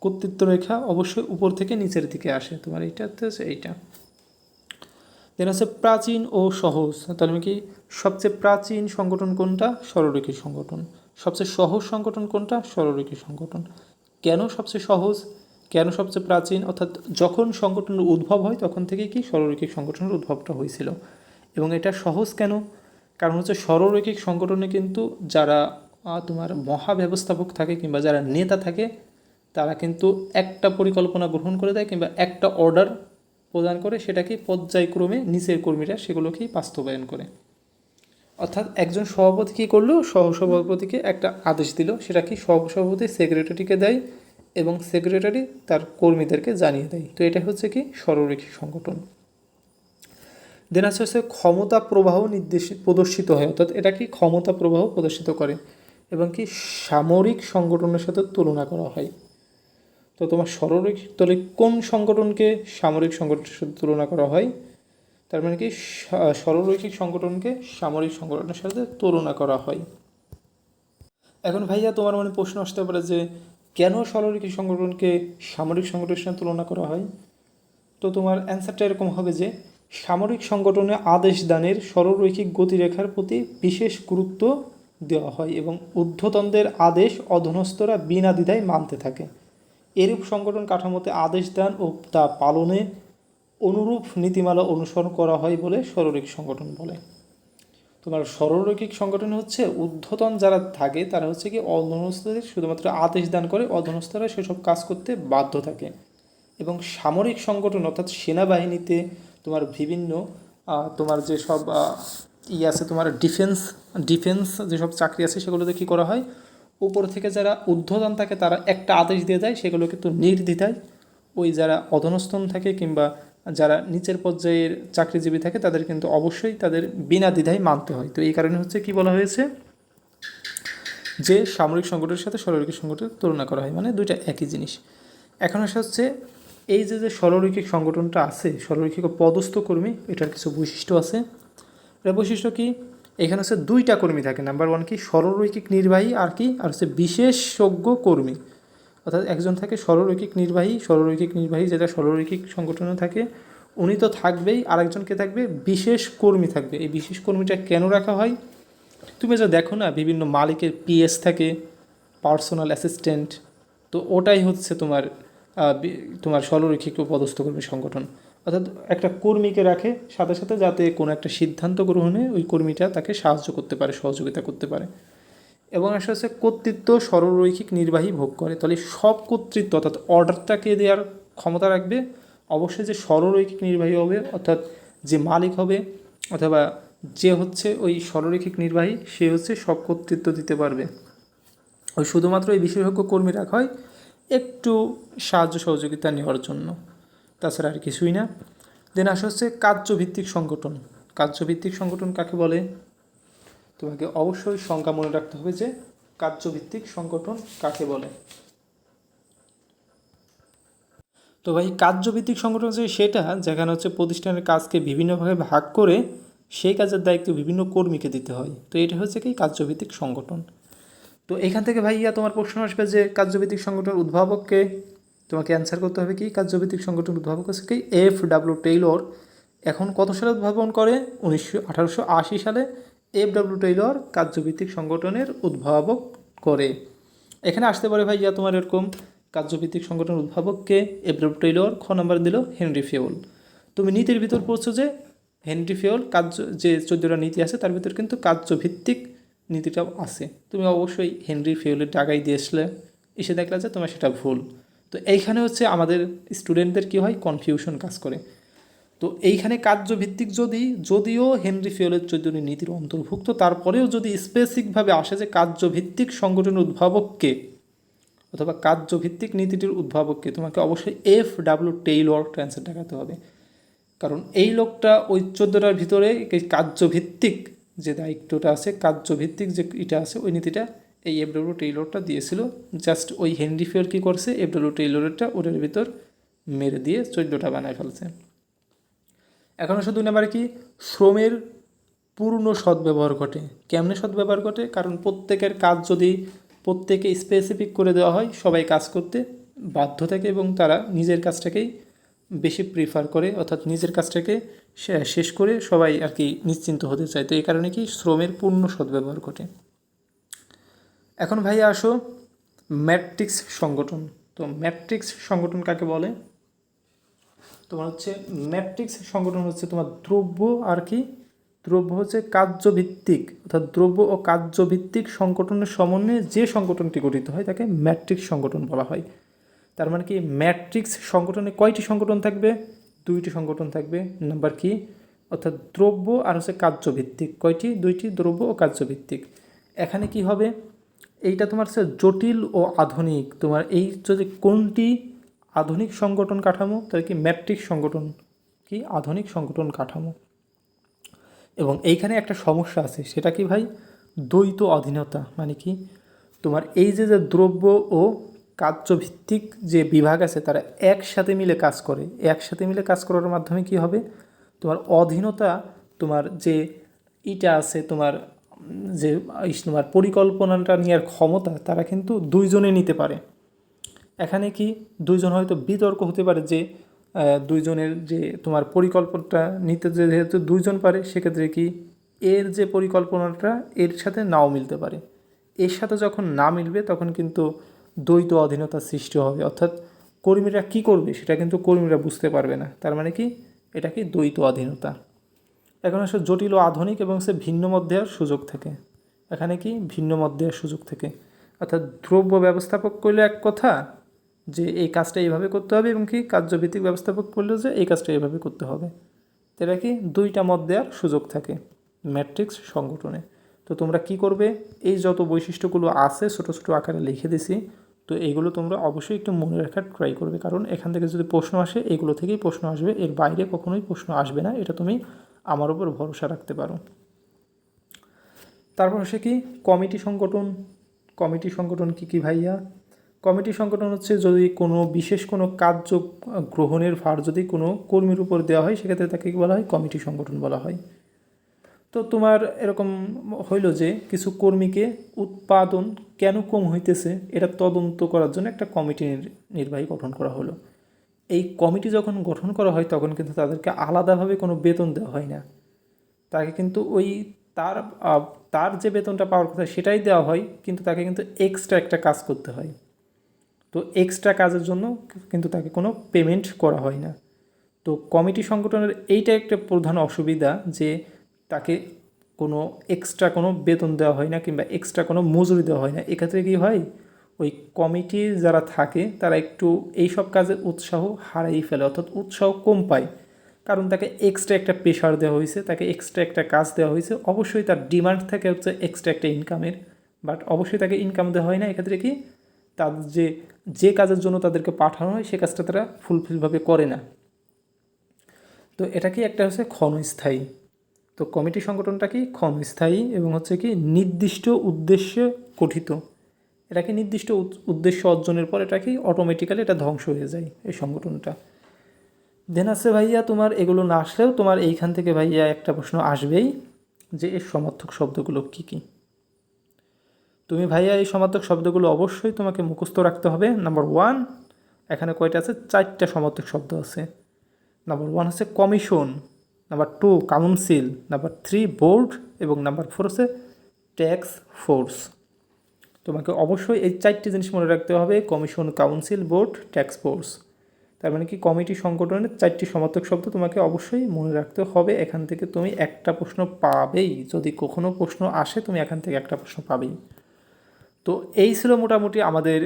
কর্তৃত্ব রেখা অবশ্যই উপর থেকে নিচের দিকে আসে। তোমার এইটাতে এইটা দেন আছে প্রাচীন ও সহজ। তাহলে কি সবচেয়ে প্রাচীন সংগঠন কোনটা, সরলরৈখিক সংগঠন। সবচেয়ে সহজ সংগঠন কোনটা, সরলরৈখিক সংগঠন। কেন সবচেয়ে সহজ, কেন সবচেয়ে প্রাচীন, অর্থাৎ যখন সংগঠনের উদ্ভব হয় তখন থেকে কি সরলরৈখিক সংগঠনের উদ্ভবটা হয়েছিল। এবং এটা সহজ কেন, কারণ হচ্ছে সরলরৈখিক সংগঠনে কিন্তু যারা তোমার মহাব্যবস্থাপক থাকে কিংবা যারা নেতা থাকে তারা কিন্তু একটা পরিকল্পনা গ্রহণ করে দেয় কিংবা একটা অর্ডার প্রদান করে, সেটাকে পর্যায়ক্রমে নিচের কর্মীরা সেগুলোকেই বাস্তবায়ন করে। অর্থাৎ একজন সভাপতি কী করলো, সহসভাপতিকে একটা আদেশ দিল, সেটা কি সহসভাপতি সেক্রেটারিকে দেয় এবং সেক্রেটারি তার কর্মীদেরকে জানিয়ে দেয়। তো এটা হচ্ছে কি সরলরৈখিক সংগঠন। দেন হচ্ছে ক্ষমতা প্রবাহ প্রদর্শিত হয়, অর্থাৎ এটা কি ক্ষমতা প্রবাহ প্রদর্শিত করে এবং কি সামরিক সংগঠনের সাথে তুলনা করা হয়। তো তোমার সরলরৈখিক তলে কোন সংগঠনকে সামরিক সংগঠনের সাথে তুলনা করা হয়, তার মানে কি সরলরৈখিক সংগঠনকে সামরিক সংগঠনের সাথে তুলনা করা হয়। এখন ভাইয়া তোমার মনে প্রশ্ন আসতে পারে যে কেন সরলরৈখিক সংগঠনকে সামরিক সংগঠনের সাথে তুলনা করা হয়। তো তোমার অ্যান্সারটা এরকম হবে যে সামরিক সংগঠনে আদেশ দানের সরলরৈখিক গতিরেখার প্রতি বিশেষ গুরুত্ব দেওয়া হয় এবং ঊর্ধ্বতনদের আদেশ অধস্তরা বিনা দ্বিধায় মানতে থাকে। এরূপ সংগঠন কাঠামোতে আদেশ দান ও তা পালনে অনুরূপ নীতিমালা অনুসরণ করা হয় বলে সরলরৈখিক সংগঠন বলে। তোমার সরলরৈখিক সংগঠন হচ্ছে ঊর্ধ্বতন যারা থাকে তারা হচ্ছে কি অধস্তদের শুধুমাত্র আদেশ দান করে, অধস্তরা সেসব কাজ করতে বাধ্য থাকে। এবং সামরিক সংগঠন অর্থাৎ সেনাবাহিনীতে তোমার বিভিন্ন তোমার যেসব আছে, তোমার ডিফেন্স যেসব চাকরি আছে সেগুলোতে কী করা হয়, উপর থেকে যারা ঊর্ধ্বতন থাকে তারা একটা আদেশ দিয়ে দেয়, সেগুলো কিন্তু নির্দ্বিধায় ওই যারা অধস্তন থাকে কিংবা যারা নিচের পর্যায়ের চাকরিজীবী থাকে তাদের কিন্তু অবশ্যই তাদের বিনা দ্বিধায় মানতে হয়। তো এই কারণে হচ্ছে কি বলা হয়েছে যে সামরিক সংগঠনের সাথে সরলরৈখিক সংগঠনের তুলনা করা হয়, মানে দুইটা একই জিনিস। এখন আসা হচ্ছে এই যে সরলরৈখিক সংগঠনটা আছে, সরলরৈখিক পদস্থ কর্মী, এটার কিছু বৈশিষ্ট্য আছে। এটা বৈশিষ্ট্য কি, এখানে হচ্ছে 2টা কর্মী থাকে। নাম্বার 1 কি সরলরৈখিক নির্বাহী, আর হচ্ছে বিশেষজ্ঞ কর্মী। অর্থাৎ একজন থাকে সরলরৈখিক নির্বাহী যেটা সরলরৈখিক সংগঠনে থাকে, উনি তো থাকবেই, আরেকজনকে থাকবে বিশেষ কর্মী থাকবে। এই বিশেষ কর্মীটা কেন রাখা হয়? তুমি যা দেখো না, বিভিন্ন মালিকের পিএস থাকে, পার্সোনাল অ্যাসিস্ট্যান্ট, তো ওটাই হচ্ছে তোমার তোমার সরলরৈখিক পদস্থ কর্মী সংগঠন। অর্থাৎ একটা কর্মীকে রাখে সাথে সাথে, যাতে কোনো একটা সিদ্ধান্ত গ্রহণে ওই কর্মীটা তাকে সাহায্য করতে পারে, সহযোগিতা করতে পারে। এবং আসলে হচ্ছে কর্তৃত্ব সরলরৈখিক নির্বাহী ভোগ করে। তাহলে সব কর্তৃত্ব অর্থাৎ অর্ডারটাকে দেওয়ার ক্ষমতা রাখবে অবশ্যই যে সরলরৈখিক নির্বাহী হবে, অর্থাৎ যে মালিক হবে অথবা যে হচ্ছে ওই সরলরৈখিক নির্বাহী, সে হচ্ছে সব কর্তৃত্ব দিতে পারবে। ওই শুধুমাত্র এই বিশেষজ্ঞ কর্মী রাখা হয় একটু সাহায্য সহযোগিতা নেওয়ার জন্য, তাছাড়া আর কিছুই না। দেন আসা হচ্ছে কার্যভিত্তিক সংগঠন। কার্যভিত্তিক সংগঠন কাকে বলে? তোমাকে অবশ্যই সংজ্ঞা মনে রাখতে হবে যে কার্যভিত্তিক সংগঠন কাকে বলে। তো ভাই কার্যভিত্তিক সংগঠন হচ্ছে সেটা যেখানে হচ্ছে প্রতিষ্ঠানের কাজকে বিভিন্নভাবে ভাগ করে সেই কাজের দায়িত্ব বিভিন্ন কর্মীকে দিতে হয়। তো এটা হচ্ছে কি কার্যভিত্তিক সংগঠন। তো এখান থেকে ভাইয়া তোমার প্রশ্ন আসবে যে কার্যভিত্তিক সংগঠন উদ্ভাবককে, তোমাকে অ্যান্সার করতে হবে কি কার্যভিত্তিক সংগঠন উদ্ভাবক হচ্ছে কি F.W. টেইলর। এখন কত সালে উদ্ভাবন করে? 1880 সালে F.W. টেইলর কার্যভিত্তিক সংগঠনের উদ্ভাবক করে। এখানে আসতে পারে ভাইয়া তোমার এরকম কার্যভিত্তিক সংগঠনের উদ্ভাবককে F.W. টেইলর, খ নাম্বার দিল হেনরি ফিওল। তুমি নীতির ভিতর পড়ছো যে হেনরি ফিওল কার্য যে 14টা নীতি আছে তার ভিতর কিন্তু কার্যভিত্তিক নীতিটাও আছে। তুমি অবশ্যই হেনরি ফিওলের ডাগাই দিয়ে এসে দেখলা যে তোমার সেটা ভুল। তো এইখানে হচ্ছে আমাদের স্টুডেন্টদের কী হয়, কনফিউশন কাজ করে। তো এইখানে কার্যভিত্তিক যদিও হেনরি ফিওলের 14টি নীতির অন্তর্ভুক্ত, তারপরেও যদি স্পেসিফিকভাবে আসে যে কার্যভিত্তিক সংগঠনের উদ্ভাবককে অথবা কার্যভিত্তিক নীতিটির উদ্ভাবককে, তোমাকে অবশ্যই F.W. টেইলর অ্যান্সার দেখাতে হবে। কারণ এই লোকটা ওই 14টার ভিতরে এই কার্যভিত্তিক যে দায়িত্বটা আছে, কার্যভিত্তিক যে এটা আছে, ওই নীতিটা এই F.W. টেইলরটা দিয়েছিল। জাস্ট ওই হেনরি ফিওল কী করছে, F.W. টেইলরেরটা ওটার ভিতর মেরে দিয়ে 14টা বানায় ফেলছে। এখন আসলে 2 নাম্বারে কি শ্রমের পূর্ণ সদ্ব্যবহার ঘটে। কেমনে সদ্ব্যবহার ঘটে? কারণ প্রত্যেকের কাজ যদি প্রত্যেকে স্পেসিফিক করে দেওয়া হয়, সবাই কাজ করতে বাধ্য থাকে এবং তারা নিজের কাজটাকেই বেশি প্রিফার করে, অর্থাৎ নিজের কাজটাকে শেষ করে সবাই আর কি নিশ্চিন্ত হতে চায়। তো এই কারণে কি শ্রমের পূর্ণ সদ্ব্যবহার ঘটে। এখন ভাই আসো ম্যাট্রিক্স সংগঠন। তো ম্যাট্রিক্স সংগঠন কাকে বলে? তোমার হচ্ছে ম্যাট্রিক্স সংগঠন হচ্ছে তোমার দ্রব্য আর কি, দ্রব্য হচ্ছে কার্যভিত্তিক, অর্থাৎ দ্রব্য ও কার্যভিত্তিক সংগঠনের সমন্বয়ে যে সংগঠনটি গঠিত হয় তাকে ম্যাট্রিক্স সংগঠন বলা হয়। তার মানে কি ম্যাট্রিক্স সংগঠনে কয়টি সংগঠন থাকবে? 2টি সংগঠন থাকবে। নাম্বার কি? অর্থাৎ দ্রব্য আর হচ্ছে কার্যভিত্তিক। কয়টি? 2টি, দ্রব্য ও কার্যভিত্তিক। এখানে কি হবে, এইটা তোমার হচ্ছে জটিল ও আধুনিক। তোমার এই যদি কোনটি আধুনিক সংগঠন কাঠামো, তাহলে কি ম্যাট্রিক্স সংগঠন কি আধুনিক সংগঠন কাঠামো। এবং এইখানে একটা সমস্যা আছে, সেটা কি ভাই? দ্বৈত অধীনতা। মানে কি তোমার এই যে দ্রব্য ও কার্যভিত্তিক যে বিভাগ আছে তারা একসাথে মিলে কাজ করে। একসাথে মিলে কাজ করার মাধ্যমে কি হবে, তোমার অধীনতা, তোমার যে ইটা আছে তোমার যে তোমার পরিকল্পনাটা নেওয়ার ক্ষমতা, তারা কিন্তু দুইজনে নিতে পারে। এখানে কি দুইজন হয়তো বিতর্ক হতে পারে যে দুইজনের যে তোমার পরিকল্পনাটা নিতে যেহেতু দুইজন পারে, সেক্ষেত্রে কি এর যে পরিকল্পনাটা এর সাথে নাও মিলতে পারে। এর সাথে যখন না মিলবে তখন কিন্তু দ্বৈত অধীনতার সৃষ্টি হবে, অর্থাৎ কর্মীরা কি করবে সেটা কিন্তু কর্মীরা বুঝতে পারবে না। তার মানে কি এটা কি দ্বৈত অধীনতা। এখন আসলে জটিল ও আধুনিক এবং সে ভিন্ন মত দেওয়ার সুযোগ থাকে। এখানে কি ভিন্ন মত দেওয়ার সুযোগ থাকে, অর্থাৎ দ্রব্য ব্যবস্থাপক করলে এক কথা যে এই কাজটা এইভাবে করতে হবে, এবং কি কার্যভিত্তিক ব্যবস্থাপক করলেও যে এই কাজটা এইভাবে করতে হবে। এটা কি 2টা মত দেওয়ার সুযোগ থাকে ম্যাট্রিক্স সংগঠনে। তো তোমরা কি করবে, এই যত বৈশিষ্ট্যগুলো আছে ছোটো ছোটো আকারে লিখে দিছি, তো এইগুলো তোমরা অবশ্যই একটু মনে রাখার ট্রাই করবে। কারণ এখান থেকে যদি প্রশ্ন আসে এগুলো থেকেই প্রশ্ন আসবে, এর বাইরে কখনোই প্রশ্ন আসবে না, এটা তুমি আমার উপর ভরসা রাখতে পারো। তারপর হচ্ছে কি কমিটি সংগঠন। কমিটি সংগঠন কি কি ভাইয়া? কমিটি সংগঠন হচ্ছে যদি কোনো বিশেষ কোনো কার্য গ্রহণের ভার যদি কোনো কর্মীর উপর দেওয়া হয়, সেক্ষেত্রে তাকে কী বলা হয়? কমিটি সংগঠন বলা হয়। তো তোমার এরকম হইল যে কিছু কর্মীকে উৎপাদন কেন কম হইতেছে এটা তদন্ত করার জন্য একটা কমিটি নির্বাহী গঠন করা হলো। এই কমিটি যখন গঠন করা হয় তখন কিন্তু তাদেরকে আলাদাভাবে কোনো বেতন দেওয়া হয় না, তাকে কিন্তু ওই তার তার যে বেতনটা পাওয়ার কথা সেটাই দেওয়া হয়, কিন্তু তাকে কিন্তু এক্সট্রা একটা কাজ করতে হয়। তো এক্সট্রা কাজের জন্য কিন্তু তাকে কোনো পেমেন্ট করা হয় না। তো কমিটি সংগঠনের এইটা একটা প্রধান অসুবিধা যে তাকে কোনো এক্সট্রা কোনো বেতন দেওয়া হয় না কিংবা এক্সট্রা কোনো মজুরি দেওয়া হয় না। এক্ষেত্রে কী হয়, ওই কমিটির যারা থাকে তারা একটু এইসব কাজের উৎসাহ হারিয়ে ফেলে, অর্থাৎ উৎসাহ কম পায়, কারণ তাকে এক্সট্রা একটা প্রেশার দেওয়া হয়েছে, তাকে এক্সট্রা একটা কাজ দেওয়া হয়েছে। অবশ্যই তার ডিমান্ড থাকে হচ্ছে এক্সট্রা একটা ইনকামের, বাট অবশ্যই তাকে ইনকাম দেওয়া হয় না। এক্ষেত্রে কি তাদের যে কাজের জন্য তাদেরকে পাঠানো হয় সে কাজটা তারা ফুলফিলভাবে করে না। তো এটা কি একটা হচ্ছে ক্ষণস্থায়ী। তো কমিটি সংগঠনটা কি ক্ষণস্থায়ী এবং হচ্ছে কি নির্দিষ্ট উদ্দেশ্যে গঠিত। এটা কি নির্দিষ্ট উদ্দেশ্য অর্জনের পর এটা কি অটোমেটিক্যালি এটা ধ্বংস হয়ে যায় এই সংগঠনটা। দেন আছে ভাইয়া তোমার এগুলো না আসলেও তোমার এইখান থেকে ভাইয়া একটা প্রশ্ন আসবেই যে এর সমার্থক শব্দগুলো কী কী। তুমি ভাইয়া এই সমার্থক শব্দগুলো অবশ্যই তোমাকে মুখস্থ রাখতে হবে। নাম্বার 1, এখানে কয়টা আছে, 4টা সমার্থক শব্দ আছে। নাম্বার 1 হচ্ছে commission, number 2 council, number 3 board এবং নাম্বার 4 হচ্ছে ট্যাক্স ফোর্স। তোমাকে অবশ্যই এই 4টি জিনিস মনে রাখতে হবে, commission, council, board, tax force. তার মানে কি কমিটি সংগঠনের 4টি সমার্থক শব্দ তোমাকে অবশ্যই মনে রাখতে হবে। এখান থেকে তুমি একটা প্রশ্ন পাবেই, যদি কখনো প্রশ্ন আসে তুমি এখান থেকে একটা প্রশ্ন পাবেই। তো এই ছিল মোটামুটি আমাদের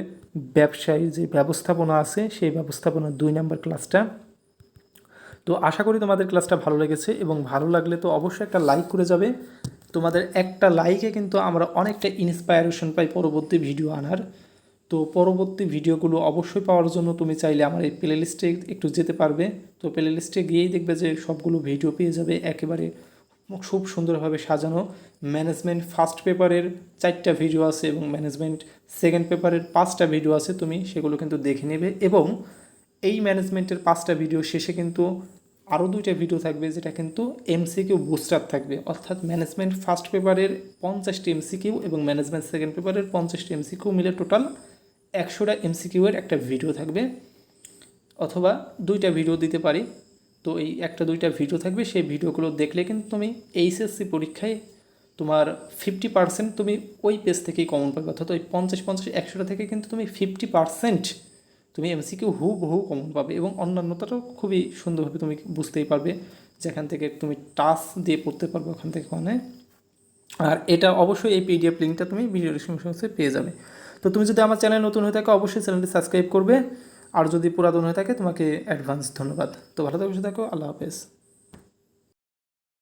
ব্যবসায়ী যে ব্যবস্থাপনা আছে সেই ব্যবস্থাপনার 2 নম্বর ক্লাসটা। তো আশা করি তোমাদের ক্লাসটা ভালো লেগেছে, এবং ভালো লাগলে তো অবশ্যই একটা লাইক করে যাবে। তোমাদের একটা লাইকে কিন্তু আমরা অনেকটা ইন্সপায়ারেশন পাই পরবর্তী ভিডিও আনার। তো পরবর্তী ভিডিওগুলো অবশ্যই পাওয়ার জন্য তুমি চাইলে আমার এই প্লে লিস্টে একটু যেতে পারবে। তো প্লে লিস্টে গিয়েই দেখবে যে সবগুলো ভিডিও পেয়ে যাবে একেবারে খুব সুন্দরভাবে সাজানো। ম্যানেজমেন্ট ফার্স্ট পেপারের 4টা ভিডিও আছে এবং ম্যানেজমেন্ট সেকেন্ড পেপারের 5টা ভিডিও আছে, তুমি সেগুলো কিন্তু দেখে নেবে। এবং এই ম্যানেজমেন্টের 5টা ভিডিও শেষে কিন্তু আরও 2টা ভিডিও থাকবে যেটা কিন্তু এমসিকিউ বুস্টার থাকবে, অর্থাৎ ম্যানেজমেন্ট ফার্স্ট পেপারের 50টি এমসিকিউ এবং ম্যানেজমেন্ট সেকেন্ড পেপারের 50টি এমসিকিউ মিলে টোটাল 100টা এমসিকিউয়ের একটা ভিডিও থাকবে, অথবা 2টা ভিডিও দিতে পারি। তো এই 1-2টা ভিডিও থাকবে, সেই ভিডিওগুলো দেখলে কিন্তু তুমি এইচএসসি পরীক্ষায় তোমার 50% তুমি ওই পেজ থেকেই কমন পাবে, অর্থাৎ ওই 50-50-100টা থেকে কিন্তু তুমি 50% তুমি এমসিকিউ হুবহু কমন পাবে, এবং অন্যান্যটাও খুবই সুন্দরভাবে তুমি বুঝতেই পারবে, যেখান থেকে তুমি টাচ দিয়ে পড়তে পারবে ওখান থেকে ওখানে। আর এটা অবশ্যই এই পিডিএফ লিঙ্কটা তুমি ভিডিও ডিসক্রিপশনে পেয়ে যাবে। তো তুমি যদি আমার চ্যানেল নতুন হয়ে থাকে অবশ্যই চ্যানেলটি সাবস্ক্রাইব করবে, আর যদি পুরাতন হয়ে থাকে তোমাকে অ্যাডভান্স ধন্যবাদ। তো ভালো থাকো, আল্লাহ হাফেজ।